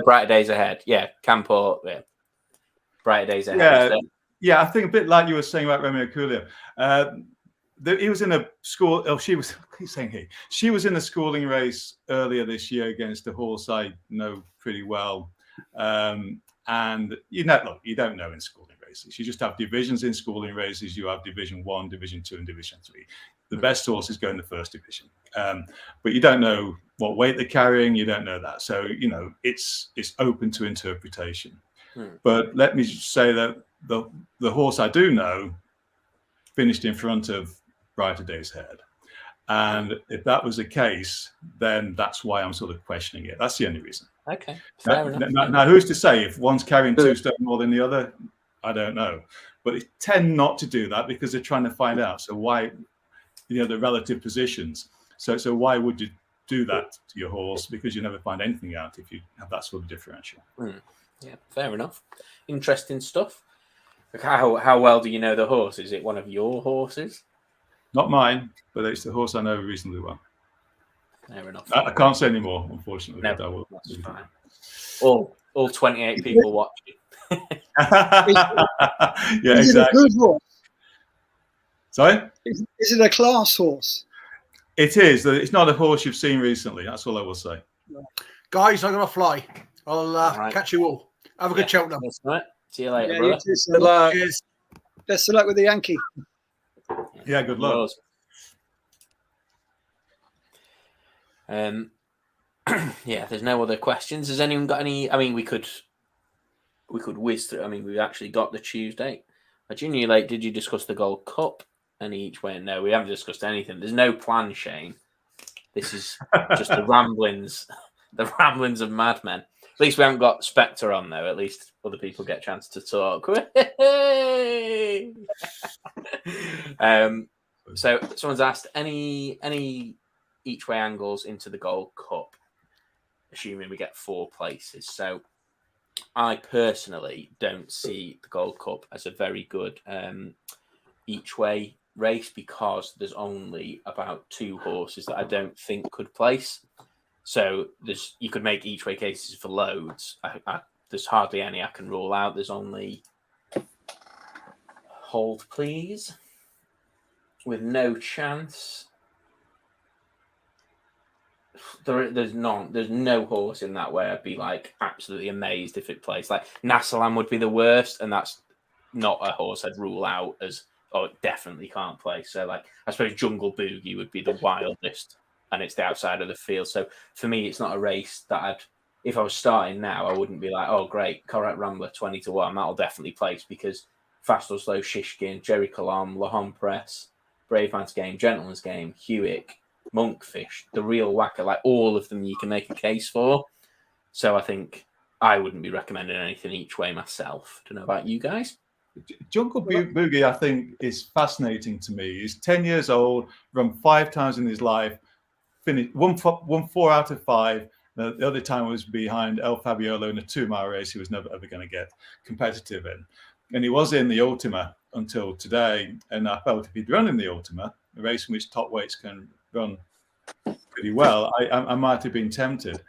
Brighter Days Ahead. Yeah, Camport. Yeah. Brighter Days Ahead. Yeah, I think a bit like you were saying about Romeo Coolio. He was in a school. Oh, she was. He's saying he. She was in a schooling race earlier this year against a horse I know pretty well. And look, you don't know in schooling races. You just have divisions in schooling races. You have Division 1, Division 2, and Division 3. The best horses go in the first division, but you don't know what weight they're carrying. You don't know that, so it's open to interpretation. But let me say that the horse I do know finished in front of Brighter Days Ahead. And if that was the case, then that's why I'm sort of questioning it. That's the only reason. Okay. Fair enough. Now, who's to say if one's carrying 2 stone more than the other? I don't know. But they tend not to do that because they're trying to find out. So why, the relative positions. So why would you do that to your horse? Because you never find anything out if you have that sort of differential. Yeah, fair enough. Interesting stuff. How well do you know the horse? Is it one of your horses? Not mine, but it's the horse I know reasonably well. Fair enough. I can't say any more, unfortunately. No, that's fine. All 28 people watching. Yeah, Is exactly. it a good horse? Sorry? Is it a class horse? It is. It's not a horse you've seen recently. That's all I will say. Guys, I'm going to fly. I'll catch you all. Have a good Cheltenham. Right. See you later, Yeah, brother. you too, Good luck. Cheers. Best of luck with the Yankee. Yeah, good luck. Yeah, there's no other questions. Has anyone got any? I mean, we could whiz through. I mean, we've actually got the Tuesday. Junior Lake, did you discuss the Gold Cup? And each way, no, we haven't discussed anything. There's no plan, Shane. This is just the ramblings of madmen. At least we haven't got Spectre on, though. At least other people get a chance to talk. So someone's asked any each way angles into the Gold Cup, assuming we get 4 places. So I personally don't see the Gold Cup as a very good each way race because there's only about 2 horses that I don't think could place. So you could make each way cases for loads. There's hardly any I can rule out. There's only hold, please, with no chance. There's no horse in that way I'd be like absolutely amazed if it plays. Like Nassalam would be the worst, and that's not a horse I'd rule out as it definitely can't play. So like I suppose Jungle Boogie would be the wildest, and it's the outside of the field. So for me, it's not a race that if I was starting now, I wouldn't be like, oh great, Correct Rambler 20-1, that'll definitely place because Fast or Slow, Shishkin, Jerry Colomb, Lahon Press, Brave Man's Game, Gentleman's Game, Hewick, Monkfish, the Real Whacker, like all of them you can make a case for. So I think I wouldn't be recommending anything each way myself. Don't know about you guys. Jungle Boogie, I think, is fascinating to me. He's 10 years old, run 5 times in his life, finished won 4 out of 5. The other time was behind El Fabiolo in a 2-mile race he was never ever going to get competitive in. And he was in the Ultima until today. And I felt if he'd run in the Ultima, a race in which top weights can run pretty well, I might have been tempted.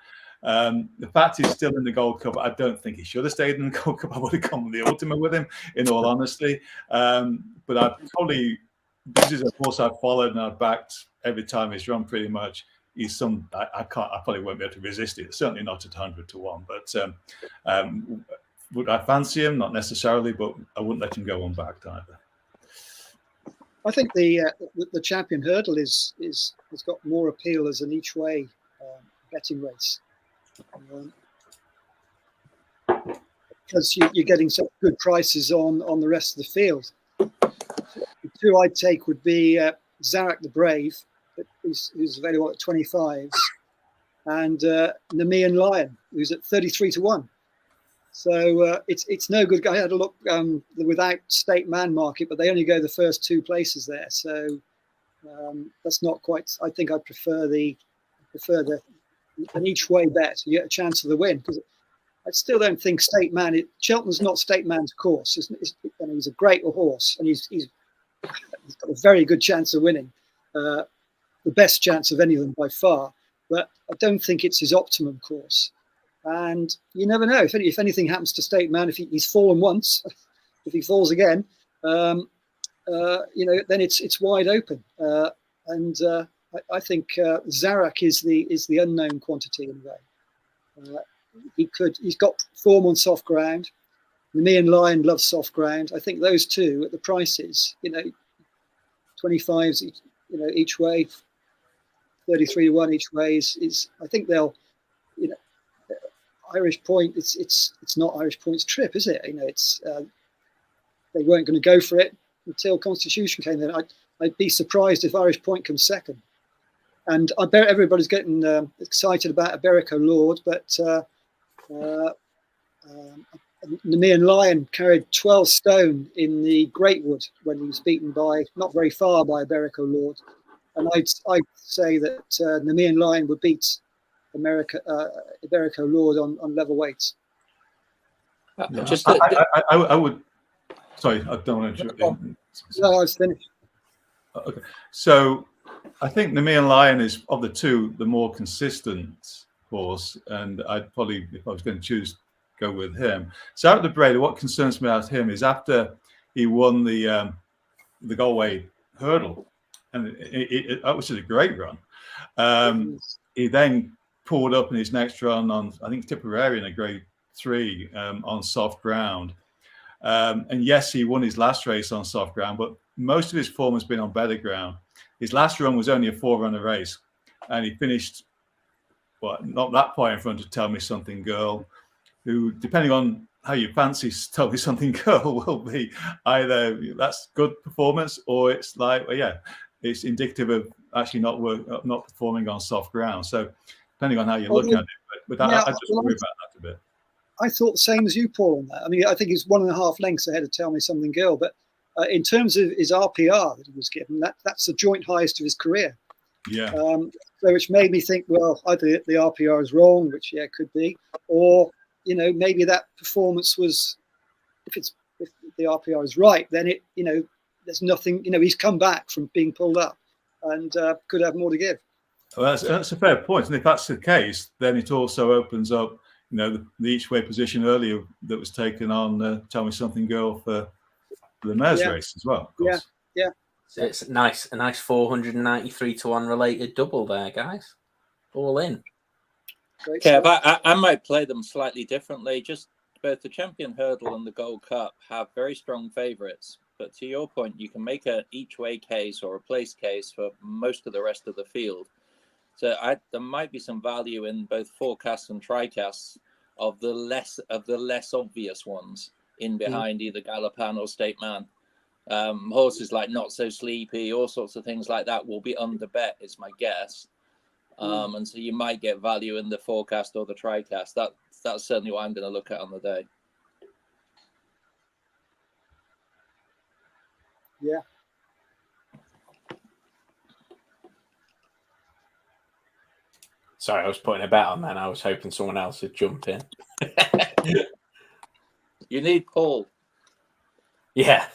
The fact he's still in the Gold Cup, I don't think he should have stayed in the Gold Cup. I would have gone with the Ultima with him, in all honesty. But I probably, this is a horse I've followed and I've backed every time he's run pretty much. I probably won't be able to resist it. Certainly not at 100 to 1. But would I fancy him? Not necessarily, but I wouldn't let him go unbacked either. I think the Champion Hurdle has got more appeal as an each way betting race, because you're getting such good prices on the rest of the field. The two I'd take would be Zarak the Brave, who's available at 25s, and Nemean Lion, who's at 33 to 1. So it's no good. I had a look without State Man market, but they only go the first 2 places there. So that's not quite. I think I prefer an each way bet. You get a chance of the win, because I still don't think State Man. Cheltenham's not State Man's course. He's a great horse, and he's got a very good chance of winning. The best chance of any of them by far. But I don't think it's his optimum course. And you never know if anything happens to State Man. If he's fallen once, if he falls again, then it's wide open. I think Zarak is the unknown quantity in the way. He's got form on soft ground. Nemean Lion loves soft ground. I think those two at the prices, 25s, each way, 33 to 1 each way is I think they'll, Irish Point. It's not Irish Point's trip, is it? They weren't going to go for it until Constitution came in. I'd be surprised if Irish Point comes second. And I bet everybody's getting excited about Iberico Lord, but Nemean Lion carried 12 stone in the Greatwood when he was beaten by not very far by Iberico Lord. And I'd say that Nemean Lion would beat Iberico Lord on level weights. I would. Sorry, I don't want to. No, I was finished. Okay, so I think Nemean Lion is of the two the more consistent horse, and I'd probably, if I was going to choose, go with him. So out of the Breda, what concerns me about him is after he won the Galway Hurdle, and that was a great run. He then pulled up in his next run on, I think, Tipperary in a Grade 3 on soft ground. And yes, he won his last race on soft ground, but most of his form has been on better ground. His last run was only a 4-runner race, and he finished, not that far in front of Tell Me Something Girl, who, depending on how you fancy Tell Me Something Girl, will be either that's good performance or it's like, it's indicative of actually not performing on soft ground. So depending on how you look at it, but I just worry about that a bit. I thought the same as you, Paul, on that. I mean, I think he's 1.5 lengths ahead of Tell Me Something Girl, but in terms of his RPR that he was given, that's the joint highest of his career. Yeah. So which made me think, well, either the RPR is wrong, which could be, or maybe that performance was, if the RPR is right, then there's nothing. He's come back from being pulled up, and could have more to give. Well, that's a fair point, and if that's the case, then it also opens up, the each way position earlier that was taken on Tell Me Something Girl for the mares race as well. Of course. Yeah. So it's a nice 493 to 1 related double there, guys. All in. Okay, but I might play them slightly differently. Just both the Champion Hurdle and the Gold Cup have very strong favourites. But to your point, you can make an each way case or a place case for most of the rest of the field. So there might be some value in both forecasts and tricasts of the less obvious ones in behind either Galopan or State Man. Horses like Not So Sleepy, all sorts of things like that will be under bet, is my guess. And so you might get value in the forecast or the tricast. That's certainly what I'm going to look at on the day. Yeah. Sorry, I was putting a bet on then. I was hoping someone else would jump in. You need Paul. Yeah.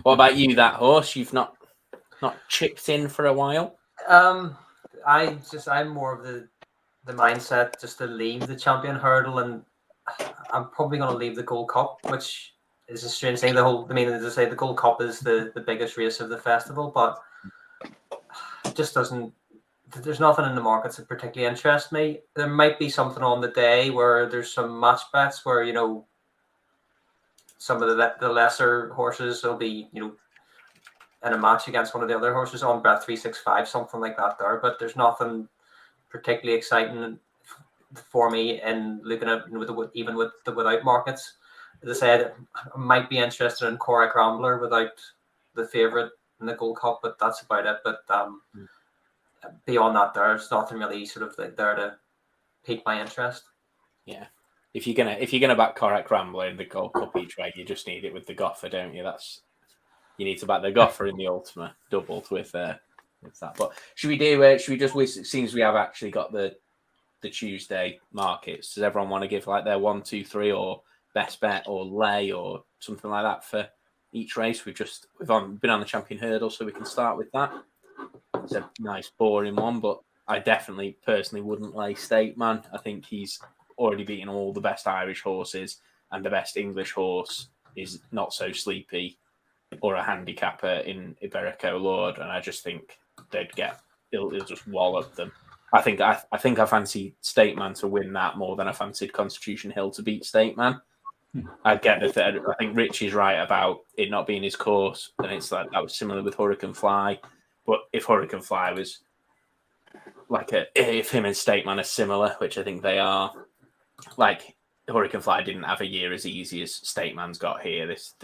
What about you, that horse? You've not chipped in for a while? I'm more of the mindset just to leave the champion hurdle, and I'm probably going to leave the Gold Cup, which is a strange thing. As I say, the Gold Cup is the biggest race of the festival, but it just doesn't. There's nothing in the markets that particularly interests me. There might be something on the day where there's some match bets where, you know, some of the lesser horses will be, you know, in a match against one of the other horses on bet 365, something like that there. But there's nothing particularly exciting for me in looking at even with the without markets. As I said, I might be interested in Corach Rambler without the favourite in the Gold Cup, but that's about it. But beyond that, there's nothing really sort of like there to pique my interest. Yeah. If you're gonna back Corach Rambler in the Gold Cup each way, you just need it with the Goffer, don't you? You need to back the Goffer in the Ultima doubled with that. But should we just since we have actually got the Tuesday markets, does everyone want to give like their 1, 2, 3 or best bet or lay or something like that for each race? We've been on the champion hurdle, so we can start with that. It's a nice boring one, but I definitely personally wouldn't lay State Man. I think he's already beaten all the best Irish horses, and the best English horse is Not So Sleepy or a handicapper in Iberico Lord, and I just think he'll just wallop them. I think I fancy State Man to win that more than I fancied Constitution Hill to beat State Man. I get the third. I think Richie's right about it not being his course, and it's like that was similar with Hurricane Fly. But if Hurricane Fly was like if him and State Man are similar, which I think they are, like Hurricane Fly didn't have a year as easy as State Man's got here. It's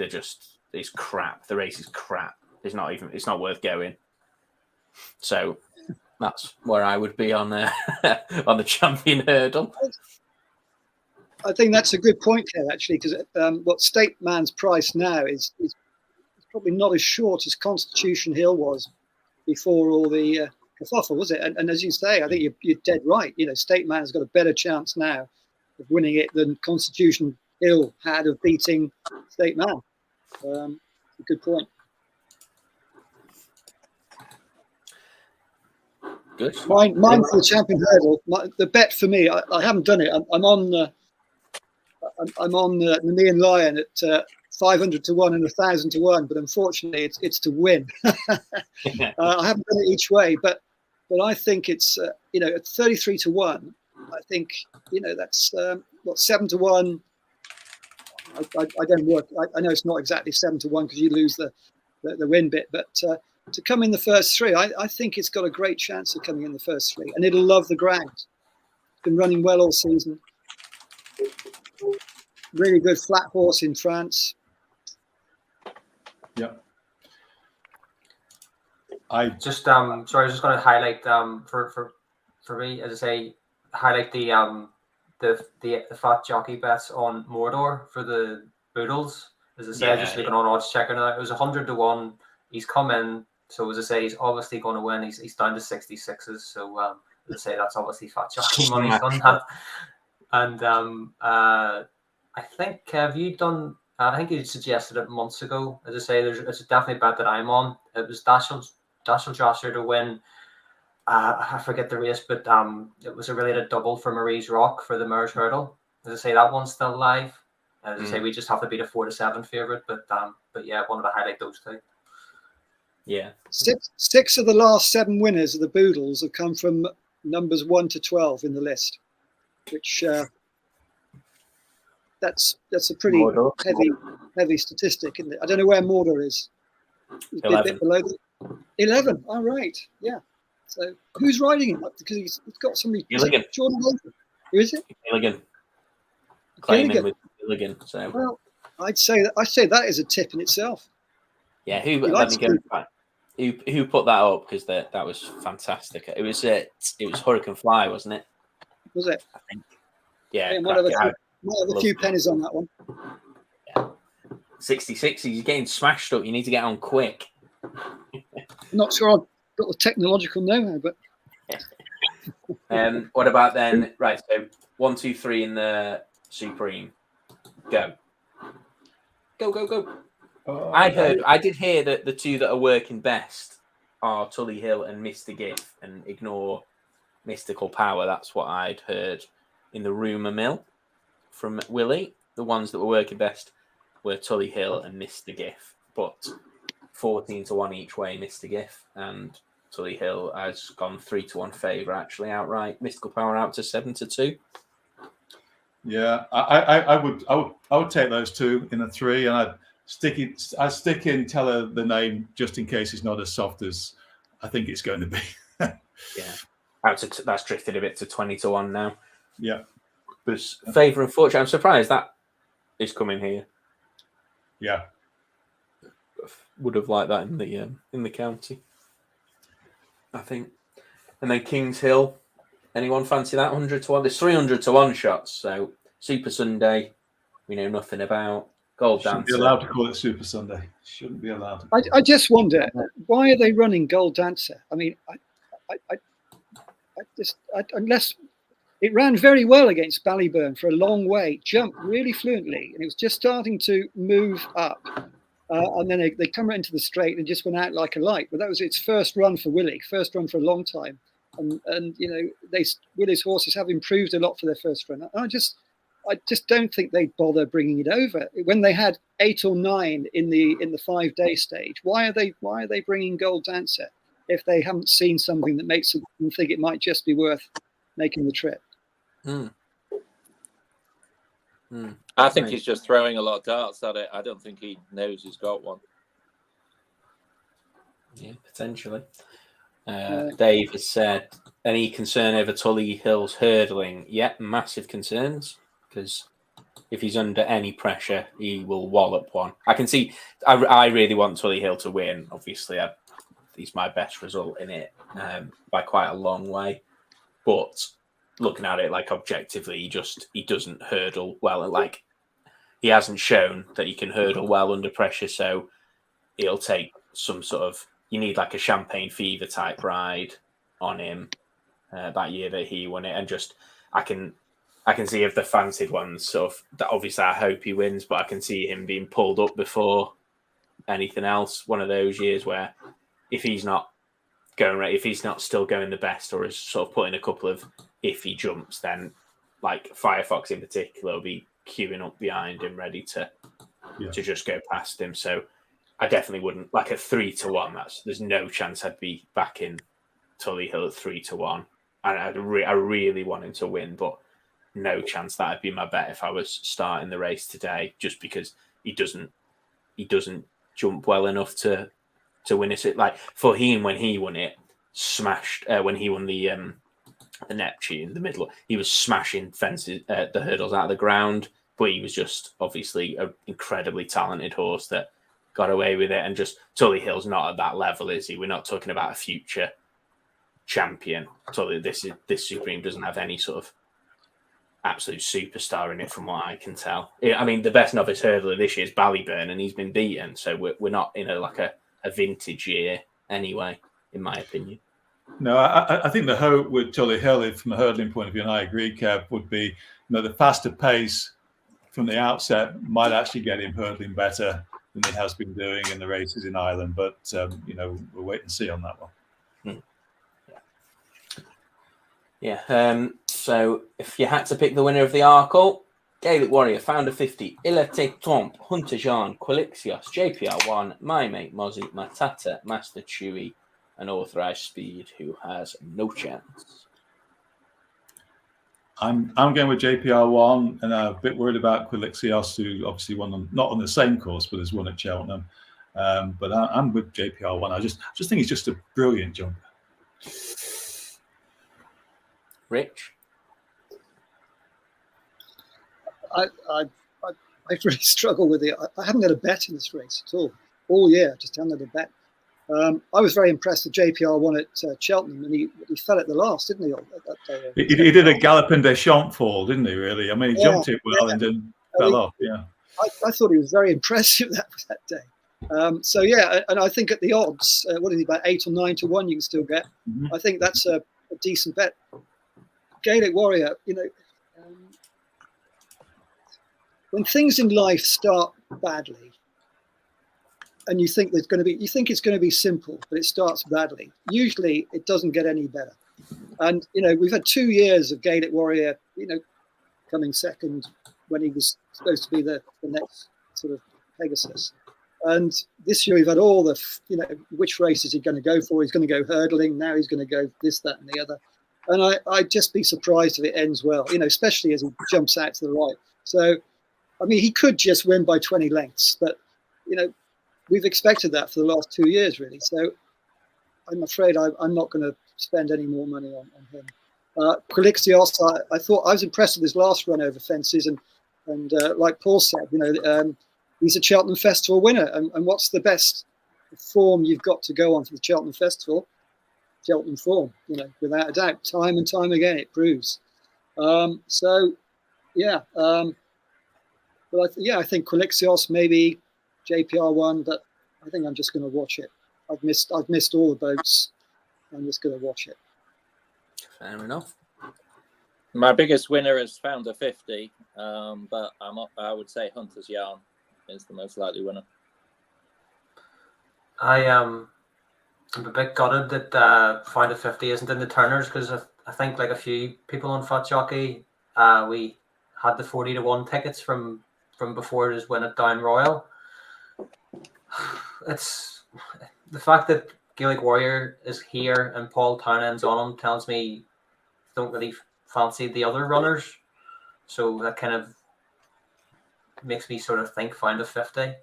crap. The race is crap. It's not worth going. So that's where I would be on on the champion hurdle. I think that's a good point here, actually, because what State Man's price now is probably not as short as Constitution Hill was before all the kerfuffle, was it? And as you say, I think you're dead right. You know, State Man's got a better chance now of winning it than Constitution Hill had of beating State Man. A good point. Good. Mine for the champion hurdle. The bet for me, I haven't done it. I'm on the Nemean Lion at 500 to 1 and 1,000 to 1, but unfortunately it's to win. I haven't done it each way, but I think it's at 33 to 1. I think that's 7 to 1. I don't work. I know it's not exactly 7 to 1 because you lose the win bit, but to come in the first 3, I think it's got a great chance of coming in the first 3, and it'll love the ground. It's been running well all season. Really good flat horse in France. Yeah. I was just going to highlight for me, as I say, highlight the fat jockey bets on Mordor for the Boodles. As I say, just looking on odds checker now, it was 100 to 1. He's come in, so as I say, he's obviously going to win. He's down to 66s, so as I say, that's obviously fat jockey money on that. And I think have you done? I think you suggested it months ago. As I say, it's definitely a bet that I'm on. It was Dashel Josher to win. I forget the race, but it was a related double for Marie's Rock for the Mare's Hurdle. As I say, that one's still live. As I say, we just have to beat a 4 to 7 favorite. But yeah, I wanted to highlight those two. Yeah, six of the last 7 winners of the Boodles have come from numbers 1 to 12 in the list, which that's a pretty heavy statistic, isn't it? I don't know where Mordor is. He's 11. a bit below 11. All right, yeah. So who's riding him? Because he's got somebody. Gilligan. Jordan Wilson. Who is it? Gilligan. Claiming with Gilligan. So well, I'd say that is a tip in itself. Yeah, let me go back. Who put that up? Because that was fantastic. It was Hurricane Fly, wasn't it? Was it? I think. Yeah. Might have a few pennies on that one. Yeah. 66. He's getting smashed up. You need to get on quick. Not sure I've got the technological know-how, but What about then? Right, so 1, 2, 3 in the Supreme. Go. I did hear that the two that are working best are Tully Hill and Mr. Giff, and ignore Mystical Power. That's what I'd heard in the rumour mill from Willie. The ones that were working best were Tully Hill and Mr. Giff, but 14-1 each way, Mr. Giff, and Tully Hill has gone 3-1 favour actually outright. Mystical Power out to 7-2. Yeah, I would take those two in a 3, and I'd stick in Teller the name just in case it's not as soft as I think it's going to be. Yeah, that's drifted a bit to 20-1 now. Yeah, but favour and fortune. I'm surprised that is coming here. Yeah, would have liked that in the county, I think. And then Kings Hill. Anyone fancy that 100-1? There's 300-1 shots. So Super Sunday, we know nothing about. Gold Dancer. Shouldn't be allowed to call it Super Sunday. Shouldn't be allowed to. I just wonder, why are they running Gold Dancer? I mean, unless it ran very well against Ballyburn for a long way, jumped really fluently, and it was just starting to move up. And then they come right into the straight and just went out like a light. But that was its first run for Willie, first run for a long time. And you know, Willie's horses have improved a lot for their first run. I just don't think they'd bother bringing it over when they had 8 or 9 in the 5-day stage. Why are they bringing Gold Dancer if they haven't seen something that makes them think it might just be worth making the trip? I think he's just throwing a lot of darts at it. I don't think he knows he's got one. Yeah, potentially. Dave has said, any concern over Tully Hill's hurdling? Yep, massive concerns, because if he's under any pressure, he will wallop one. I can see, I really want Tully Hill to win. Obviously, he's my best result in it by quite a long way. But looking at it like objectively, he doesn't hurdle well. Like, he hasn't shown that he can hurdle well under pressure, so it'll take some sort of, you need like a Champagne Fever type ride on him that year that he won it. And just, I can see if the fancied ones sort of, that obviously I hope he wins, but I can see him being pulled up before anything else. One of those years where if he's not going right, if he's not still going the best, or is sort of putting a couple of iffy jumps, then like Firefox in particular will be queuing up behind him, ready to just go past him. So I definitely wouldn't, like a 3-1. There's no chance I'd be backing Tully Hill at 3-1. And I really want him to win, but no chance that'd be my bet if I was starting the race today, just because he doesn't jump well enough to win it. Like Fahim, when he won it, smashed when he won the Neptune, the middle, he was smashing fences, the hurdles out of the ground, but he was just obviously an incredibly talented horse that got away with it. And just Tully Hill's not at that level, is he? We're not talking about a future champion. Tully, this Supreme doesn't have any sort of absolute superstar in it, from what I can tell. I mean, the best novice hurdler this year is Ballyburn, and he's been beaten, so we're not in a vintage year anyway, in my opinion. No, I think the hope with Tully Hill, from a hurdling point of view, and I agree, Kev, would be the faster pace from the outset might actually get him hurdling better than he has been doing in the races in Ireland. But we'll wait and see on that one. Yeah. So if you had to pick the winner of the Arkle, Gaelic Warrior, Founder 50, Ilate Tromp, Hunter Jean, Quilixios, JPR1, My Mate Mozzie, Matata, Master Chewy, and Authorized Speed, who has no chance. I'm going with JPR1, and I'm a bit worried about Quilixios, who obviously won not on the same course, but has won at Cheltenham. But I'm with JPR1. I just think he's just a brilliant jumper. Rich? I really struggle with it. I haven't got a bet in this race at all year. Just haven't had a bet. I was very impressed with JPR1 at Cheltenham, and he fell at the last, didn't he? That day? He did a Galopin des Champs fall, didn't he? Really? I mean, he jumped it well and then fell off. Yeah, I thought he was very impressive that day. And I think at the odds, what is he, about 8 or 9 to 1? You can still get. Mm-hmm. I think that's a a decent bet. Gaelic Warrior, when things in life start badly, and you think it's going to be simple, but it starts badly. Usually, it doesn't get any better. And we've had 2 years of Gaelic Warrior, coming second when he was supposed to be the next sort of Pegasus. And this year we've had all the, which race is he going to go for? He's going to go hurdling. Now he's going to go this, that, and the other. And I'd just be surprised if it ends well, especially as he jumps out to the right. So, I mean, he could just win by 20 lengths, but, we've expected that for the last 2 years, really. So I'm afraid I'm not going to spend any more money on him. Quilixios, I thought I was impressed with his last run over fences, and like Paul said, he's a Cheltenham Festival winner. And what's the best form you've got to go on for the Cheltenham Festival? Cheltenham form, without a doubt, time and time again it proves. So, yeah. But I think Quilixios, maybe JPR1, but I think I'm just going to watch it. I've missed all the boats. I'm just going to watch it. Fair enough. My biggest winner is Founder 50, but I would say Hunter's Yarn is the most likely winner. I'm a bit gutted that Founder 50 isn't in the Turners, because I think like a few people on Fat Jockey, we had the 40-1 tickets from before his win at Down Royal. It's the fact that Gaelic Warrior is here and Paul Townend's on him tells me don't really fancy the other runners. So that kind of makes me sort of think Founder 50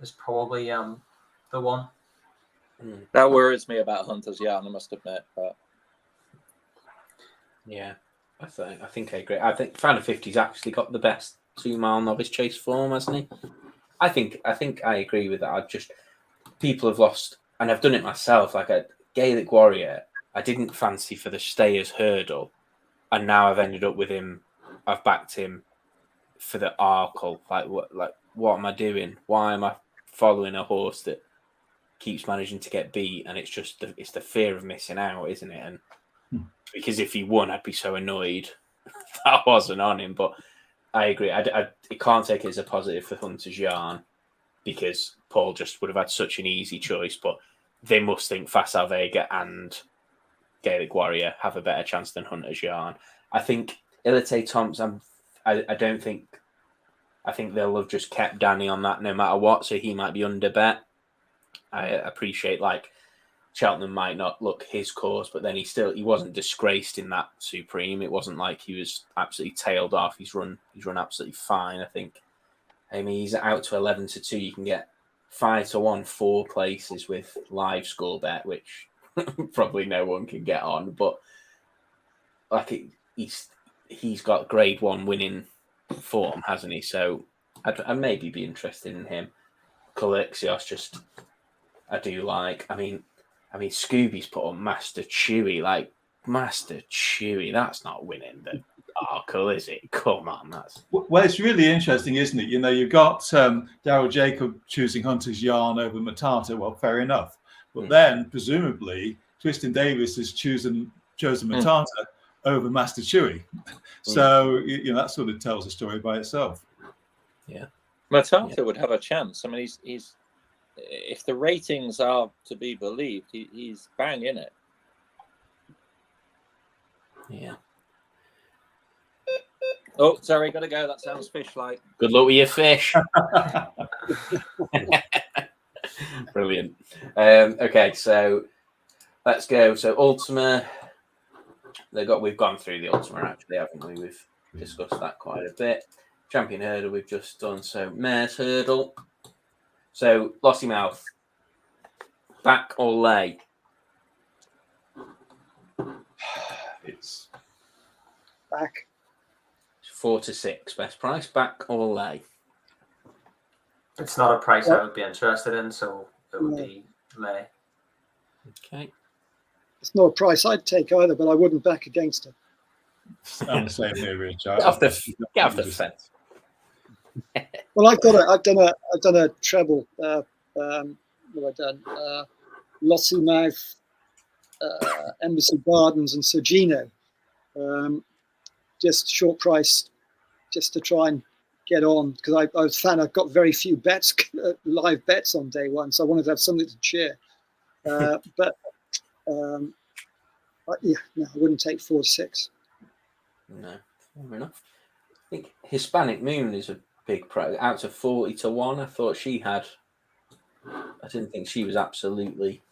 is probably the one. That worries me about Hunter's Yarn, I must admit. But yeah, I think I agree. I think Founder 50's actually got the best 2 mile novice chase form, hasn't he? I think I agree with that. People have lost, and I've done it myself. Like a Gaelic Warrior, I didn't fancy for the Stayers hurdle, and now I've ended up with him. I've backed him for the Arkle. What am I doing? Why am I following a horse that keeps managing to get beat? And it's just it's the fear of missing out, isn't it? And because if he won, I'd be so annoyed that I wasn't on him. But I agree. I can't take it as a positive for Hunter's Yarn, because Paul just would have had such an easy choice. But they must think Facile Vega and Gaelic Warrior have a better chance than Hunter's Yarn. I think Ilite Thompson, I don't think... I think they'll have just kept Danny on that no matter what, so he might be under bet. I appreciate, Cheltenham might not look his course, but then he wasn't disgraced in that Supreme. It wasn't like he was absolutely tailed off. He's run absolutely fine, I think. I mean, he's out to 11-2. You can get 5-1, 4 places with live score bet, which probably no one can get on. But he's got Grade 1 winning form, hasn't he? So I'd maybe be interested in him. Quilixios, I do like. I mean, Scooby's put on Master Chewy. Master Chewy, that's not winning the Arkle, is it? Come on, that's... Well, it's really interesting, isn't it? You've got Daryl Jacob choosing Hunter's Yarn over Matata. Well, fair enough. But then, presumably, Tristan Davis has chosen Matata over Master Chewy. So, that sort of tells a story by itself. Yeah. Matata would have a chance. I mean, he's if the ratings are to be believed, he's bang in it. Yeah. Oh, sorry, gotta go. That sounds fish-like. Good luck with your fish. Brilliant. Okay, so let's go. So Ultima, we've gone through the Ultima actually, haven't we? We've discussed that quite a bit. Champion Hurdle we've just done. So Mare's Hurdle. So Lossy Mouth, back or lay? It's back. 4-6 best price, back or lay? It's not a price I would be interested in, so it would be lay. Okay. It's not a price I'd take either, but I wouldn't back against it. I'm the same here, Rich. Get off the fence. Well, I've done a treble. What have I done? Lossy Mouth, Embassy Gardens and Sergino. Just short price, just to try and get on, because I was found I've got very few bets, live bets on day one, so I wanted to have something to cheer. But yeah, no, I wouldn't take 4 to 6. No, fair enough. I think Hispanic Moon is a big price, out to 40 to 1. I thought she had. I didn't think she was absolutely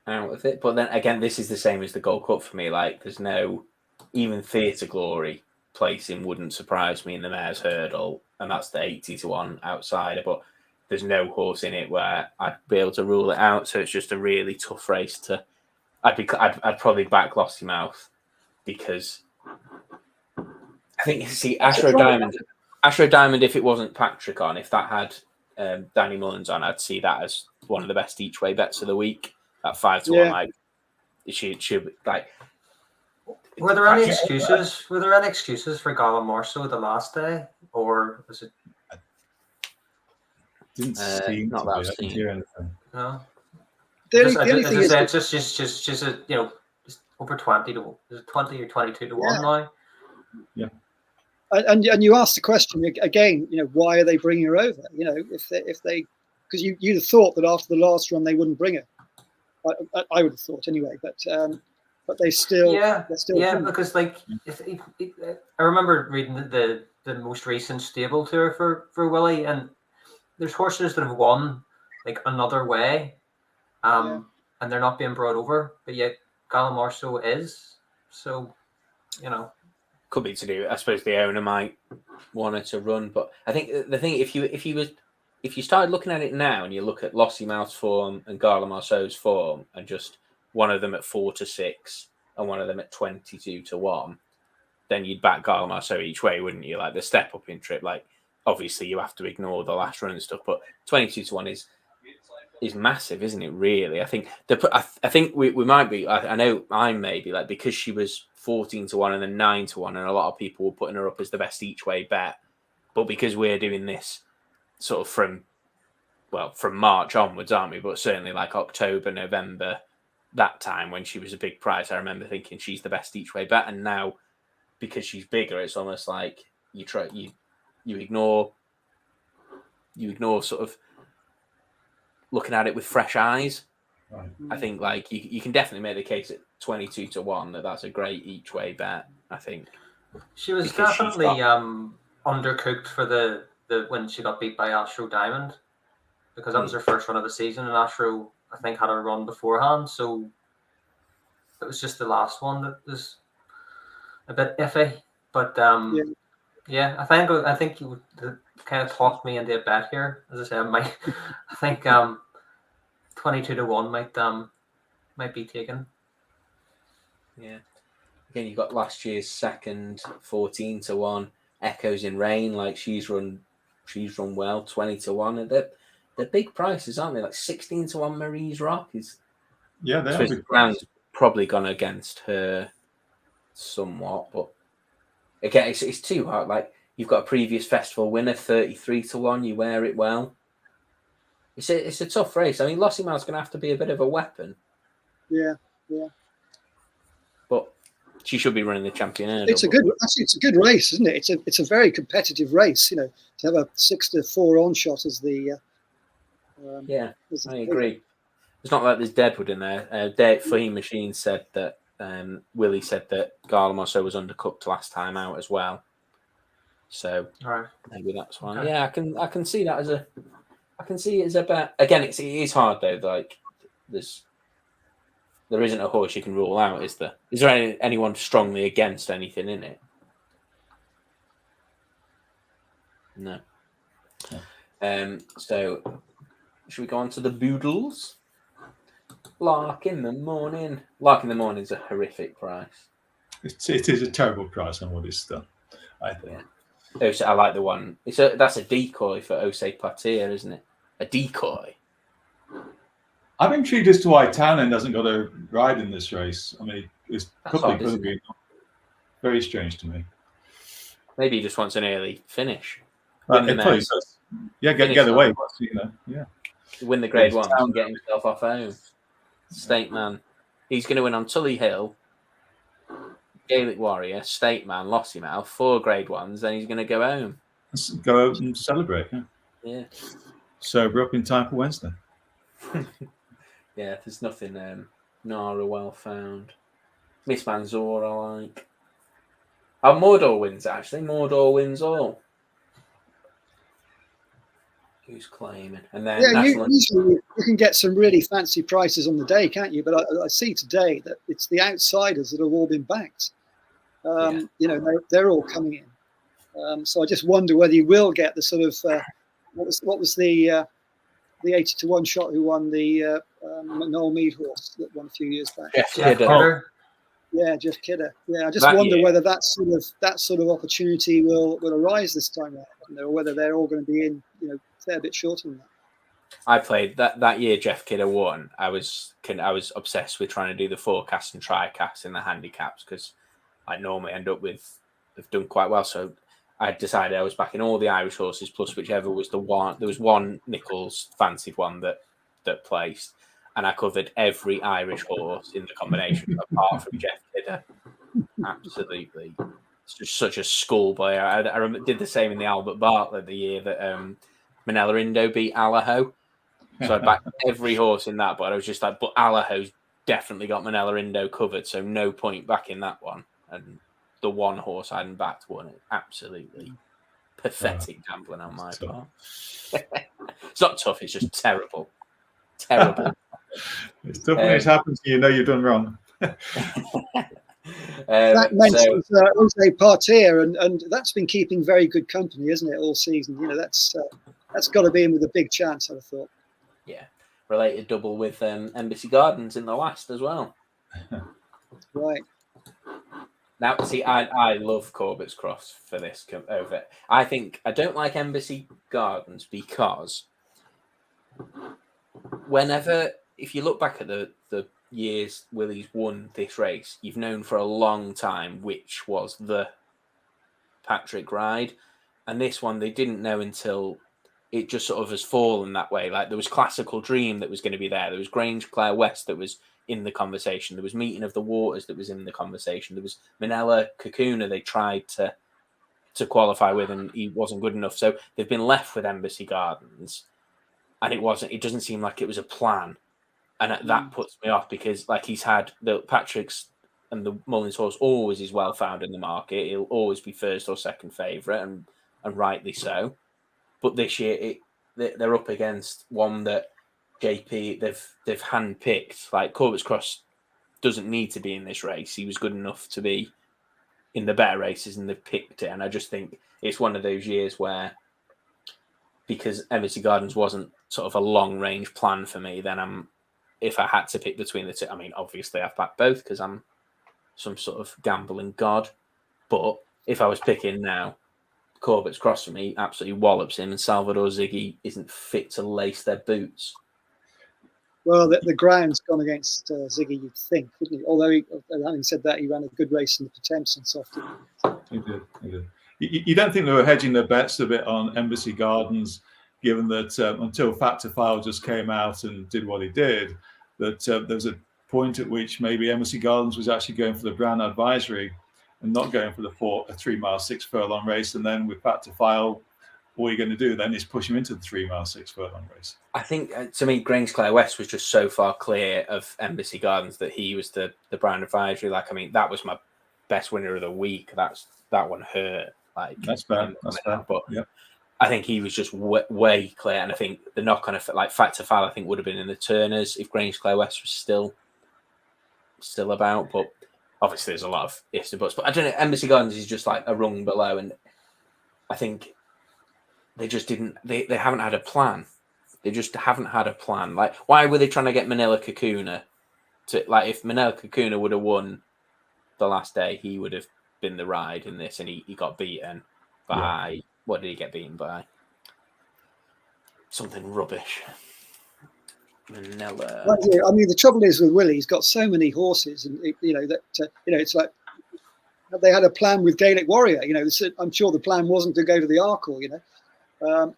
out of it. But then again, this is the same as the Gold Cup for me. Like, there's no, even Theatre Glory placing wouldn't surprise me in the Mayor's Hurdle, and that's the 80 to 1 outsider. But there's no horse in it where I'd be able to rule it out. So it's just a really tough race to. I'd probably back Lossiemouth, because I think, see, Astro Diamond, if it wasn't Patrick on, if that had Danny Mullins on, I'd see that as one of the best each way bets of the week. At 5 to 1, like it should like. Were there any excuses? Were there any excuses for Gala Morso the last day, or was it? Didn't seem not to that be. I've I didn't seen. hear anything. No. The only thing is, just just over 20 to, is it 20 or 22 to 1 now? Yeah. And you asked the question again, why are they bringing her over? If they because you'd have thought that after the last run they wouldn't bring her. I would have thought anyway, but they still because like I remember reading the most recent stable tour for Willie, and there's horses that have won like another way, and they're not being brought over, but yet Gallimorso is. So, could be to do. I suppose the owner might want her to run, but I think the thing, if you started looking at it now and you look at Lossiemouth's form and Gallimorso's form, and just one of them at 4 to 6 and one of them at 22 to 1, then you'd back Gallimorso each way, wouldn't you? Like the step up in trip, like obviously you have to ignore the last run and stuff, but 22 to 1 is massive, isn't it? Really, I think I think we might be. I know I may be, like, because she was 14 to 1 and then 9 to 1, and a lot of people were putting her up as the best each way bet, but because we're doing this sort of from March onwards, aren't we? But certainly like October, November, that time when she was a big price, I remember thinking she's the best each way bet, and now because she's bigger, it's almost like you ignore sort of looking at it with fresh eyes. Right. I think like you can definitely make the case at 22 to 1 that's a great each way bet. I think she was definitely undercooked for the when she got beat by Astro Diamond, because that was her first run of the season, and Astro I think had a run beforehand, so it was just the last one that was a bit iffy. But I think you kind of talked me into a bet here. As I said, I think 22 to 1 might be taken. Yeah. Again, you got last year's second 14 to 1, Echoes in Rain. Like she's run well, 20 to 1. They're big prices, aren't they? Like 16 to 1 Marie's Rock is. Yeah, they're big prices. Probably gone against her somewhat, but again, it's too hard. Like you've got a previous festival winner, 33 to 1. You wear it well. It's a tough race. I mean, Lossiemouth's going to have to be a bit of a weapon. Yeah. But she should be running the champion hurdle. It's a good race, isn't it? It's a very competitive race. To have a 6 to 4 on shot as the. I agree. It's not like there's Deadwood in there. Fahim Machine said that Willie said that Gallimorso was undercooked last time out as well. So maybe that's why. Okay. Yeah, I can see that I can see it as a bet. Again, it is hard though. Like there isn't a horse you can rule out, is there? Is there anyone strongly against anything in it? No. So should we go on to the Boodles? Lark in the Morning. Lark in the Morning is a horrific price. It is a terrible price on what it's done, I think. Yeah. I like the one. That's a decoy for Osei Patir, isn't it? A decoy. I'm intrigued as to why Townend hasn't got a ride in this race. I mean, it's probably very strange to me. Maybe he just wants an early finish. Get away. Win the grade 1 and get himself off home. State man. He's going to win on Tully Hill, Gaelic Warrior, State Man, Lossiemouth, 4 Grade 1s, then he's going to go home. Let's go out and celebrate. Yeah. Yeah. Sober up in time for Wednesday. Yeah, there's nothing Nara well found. Miss Manzor I like. Oh, Mordor wins, actually. Mordor wins all. Who's claiming? And then usually you can get some really fancy prices on the day, can't you? But I see today that it's the outsiders that have all been backed. You know, they're all coming in. So I just wonder whether you will get the sort of what was the 80-1 shot who won the Noel Mead horse that won a few years back. Jeff Kidder. Yeah, Jeff Kidder. Yeah, I just wonder whether that sort of opportunity will arise this time around, you know, or whether they're all going to be in, you know, a fair bit shorter than that. I played that year. Jeff Kidder won. I was obsessed with trying to do the forecast and tri-cast in the handicaps because I normally end up with have done quite well. So I decided I was backing all the Irish horses plus whichever was the one. There was one Nichols fancied one that placed, and I covered every Irish horse in the combination apart from Jeff Kidder. Absolutely, it's just such a schoolboy. I did the same in the Albert Bartlett the year that Manella Indo beat Allaho. So I backed every horse in that, but I was just like, but Allaho's definitely got Manella Indo covered, so no point backing that one. And the one horse I hadn't backed won it. Absolutely pathetic gambling on my part. It's not tough, it's just terrible. Terrible. It's tough when it happens to you, know you've done wrong. That mentions Jose Partir, and that's been keeping very good company, isn't it, all season? You know, that's got to be in with a big chance, I'd have thought. Yeah, related double with Embassy Gardens in the last as well. Right. Now, see, I love Corbett's Cross for this over. I think I don't like Embassy Gardens because if you look back at the years Willie's won this race, you've known for a long time which was the Patrick ride, and this one they didn't know until it just sort of has fallen that way. Like there was Classical Dream that was going to be there. There was Grange Clare West that was in the conversation. There was Meeting of the Waters that was in the conversation. There was Manella Kakuna they tried to qualify with, and he wasn't good enough. So they've been left with Embassy Gardens, and it doesn't seem like it was a plan. And that puts me off because like he's had the Patrick's and the Mullins horse always is well found in the market. He'll always be first or second favourite, and rightly so. But this year they're up against one that JP they've handpicked. Like Corbett's Cross doesn't need to be in this race. He was good enough to be in the better races, and they've picked it. And I just think it's one of those years where because Embassy Gardens wasn't sort of a long range plan for me, then if I had to pick between the two, I mean, obviously I've backed both because I'm some sort of gambling god. But if I was picking now, Corbett's Cross for me absolutely wallops him, and Salvador Ziggy isn't fit to lace their boots. Well, the ground's gone against Ziggy, you'd think, wouldn't he? Although, having said that, he ran a good race in the Potemkin soft. He did. You don't think they were hedging their bets a bit on Embassy Gardens, given that until Fat to File just came out and did what he did, that there was a point at which maybe Embassy Gardens was actually going for the Brown Advisory and not going for the 3 mile 6 furlong race. And then with Fat to File, all you're going to do then is push him into the 3 mile 6 furlong race. I think, to me, Grange Clare West was just so far clear of Embassy Gardens that he was the Brown Advisory. Like, I mean, that was my best winner of the week. That one hurt. Like that's fair. But yeah. I think he was just way clear. And I think the knock on like Fat to File, I think would have been in the Turners if Grange Clare West was still about. But obviously, there's a lot of ifs and buts. But I don't know. Embassy Gardens is just like a rung below, and I think they just didn't. They haven't had a plan. They just haven't had a plan. Like, why were they trying to get Manila Kakuna to like? If Manila Kakuna would have won the last day, he would have been the ride in this, and he got beaten by what did he get beaten by? Something rubbish. Manila. Well, yeah, I mean, the trouble is with Willie, he's got so many horses, and it's like they had a plan with Gaelic Warrior. You know, I'm sure the plan wasn't to go to the Arkle. You know,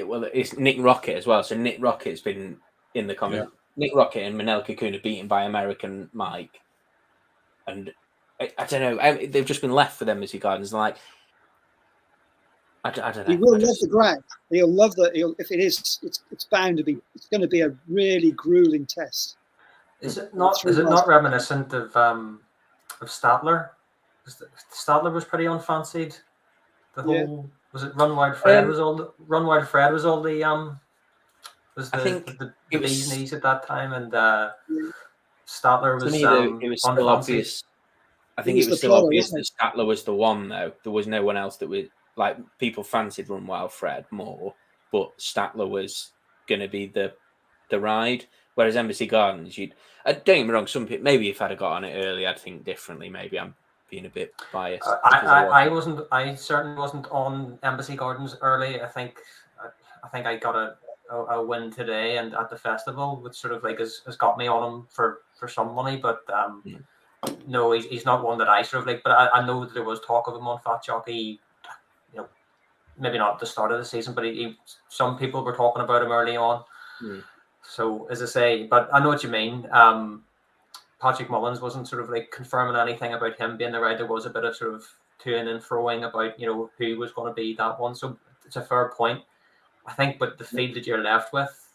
well, it's Nick Rocket as well. So Nick Rocket's been in the comment. Nick Rocket and Manel Kakuna beaten by American Mike, and I don't know. They've just been left for them Embassy Gardens. Like, I don't know. He will love the ground. He'll love that. If it is, it's bound to be. It's going to be a really grueling test. Is it not? Is it not reminiscent of Statler? Statler was pretty unfancied. The whole was it Run Wide Fred was all the Run Wide Fred was all the was the, I think the bee's knees at that time, and Statler was it was still obvious. I think it was still obvious that Statler was the one, though. There was no one else that was like people fancied Run Wild Fred more, but Statler was going to be the ride. Whereas Embassy Gardens, don't get me wrong, some people, maybe if I'd have got on it early, I'd think differently. Maybe I'm being a bit biased. I certainly wasn't on Embassy Gardens early. I think I got a win today and at the festival, which sort of like has got me on him for some money. But no, he's not one that I sort of like. But I know that there was talk of him on Fat Jockey. You know, maybe not at the start of the season, but some people were talking about him early on. So as I say, but I know what you mean. Patrick Mullins wasn't sort of like confirming anything about him being the right. There was a bit of sort of to-ing and fro-ing about, who was going to be that one. So it's a fair point. I think, but the field that you're left with,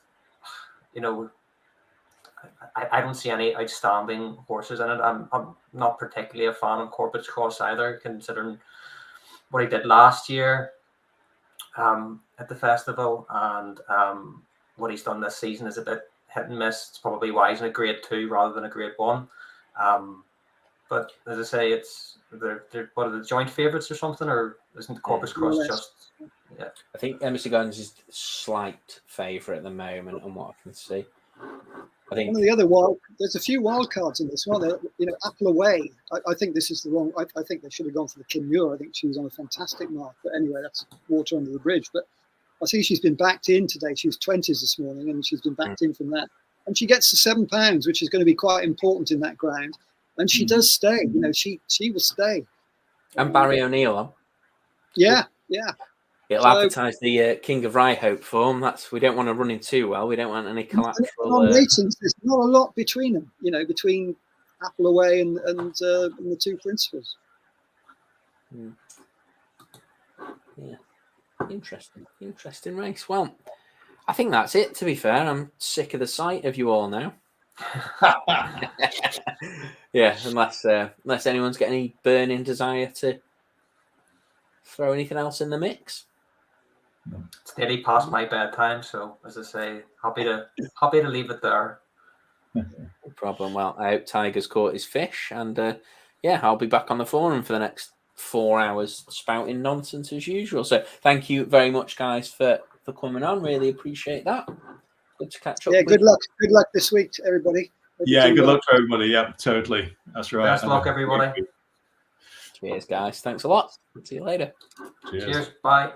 I don't see any outstanding horses in it. I'm not particularly a fan of Corbett's Cross either, considering what he did last year at the festival, and what he's done this season is a bit hit and miss. It's probably why he's in a grade 2 rather than a grade 1. But as I say, they're what are the joint favourites or something, or isn't the Corpus Cross just? Yeah, I think Embassy Gardens is slight favourite at the moment, on what I can see. I think one of the other there's a few wild cards in this one. Apple Away. I think this is the wrong. I think they should have gone for the Kim Muir. I think she was on a fantastic mark. But anyway, that's water under the bridge. But I see she's been backed in today. She was 20s this morning, and she's been backed in from that. And she gets the £7, which is going to be quite important in that ground. And she does stay. She will stay. And Barry O'Neill on. Yeah. It'll advertise the King of Rye Hope form. We don't want to run in too well. We don't want any collateral. On ratings, there's not a lot between them. Between Apple Away and the two principals. Yeah. Interesting race. Well, I think that's it, to be fair. I'm sick of the sight of you all now. Yeah, unless anyone's got any burning desire to throw anything else in the mix. It's nearly past my bedtime, so as I say, happy to leave it there. No problem. Well, I hope Tiger's caught his fish, and I'll be back on the forum for the next 4 hours spouting nonsense as usual. So thank you very much, guys, for coming on. Really appreciate that. Good to catch up. Yeah, good luck this week to everybody. Good luck to everybody. Yeah, totally. That's right. Best luck, everybody. Cheers, guys. Thanks a lot. See you later. Cheers. Bye.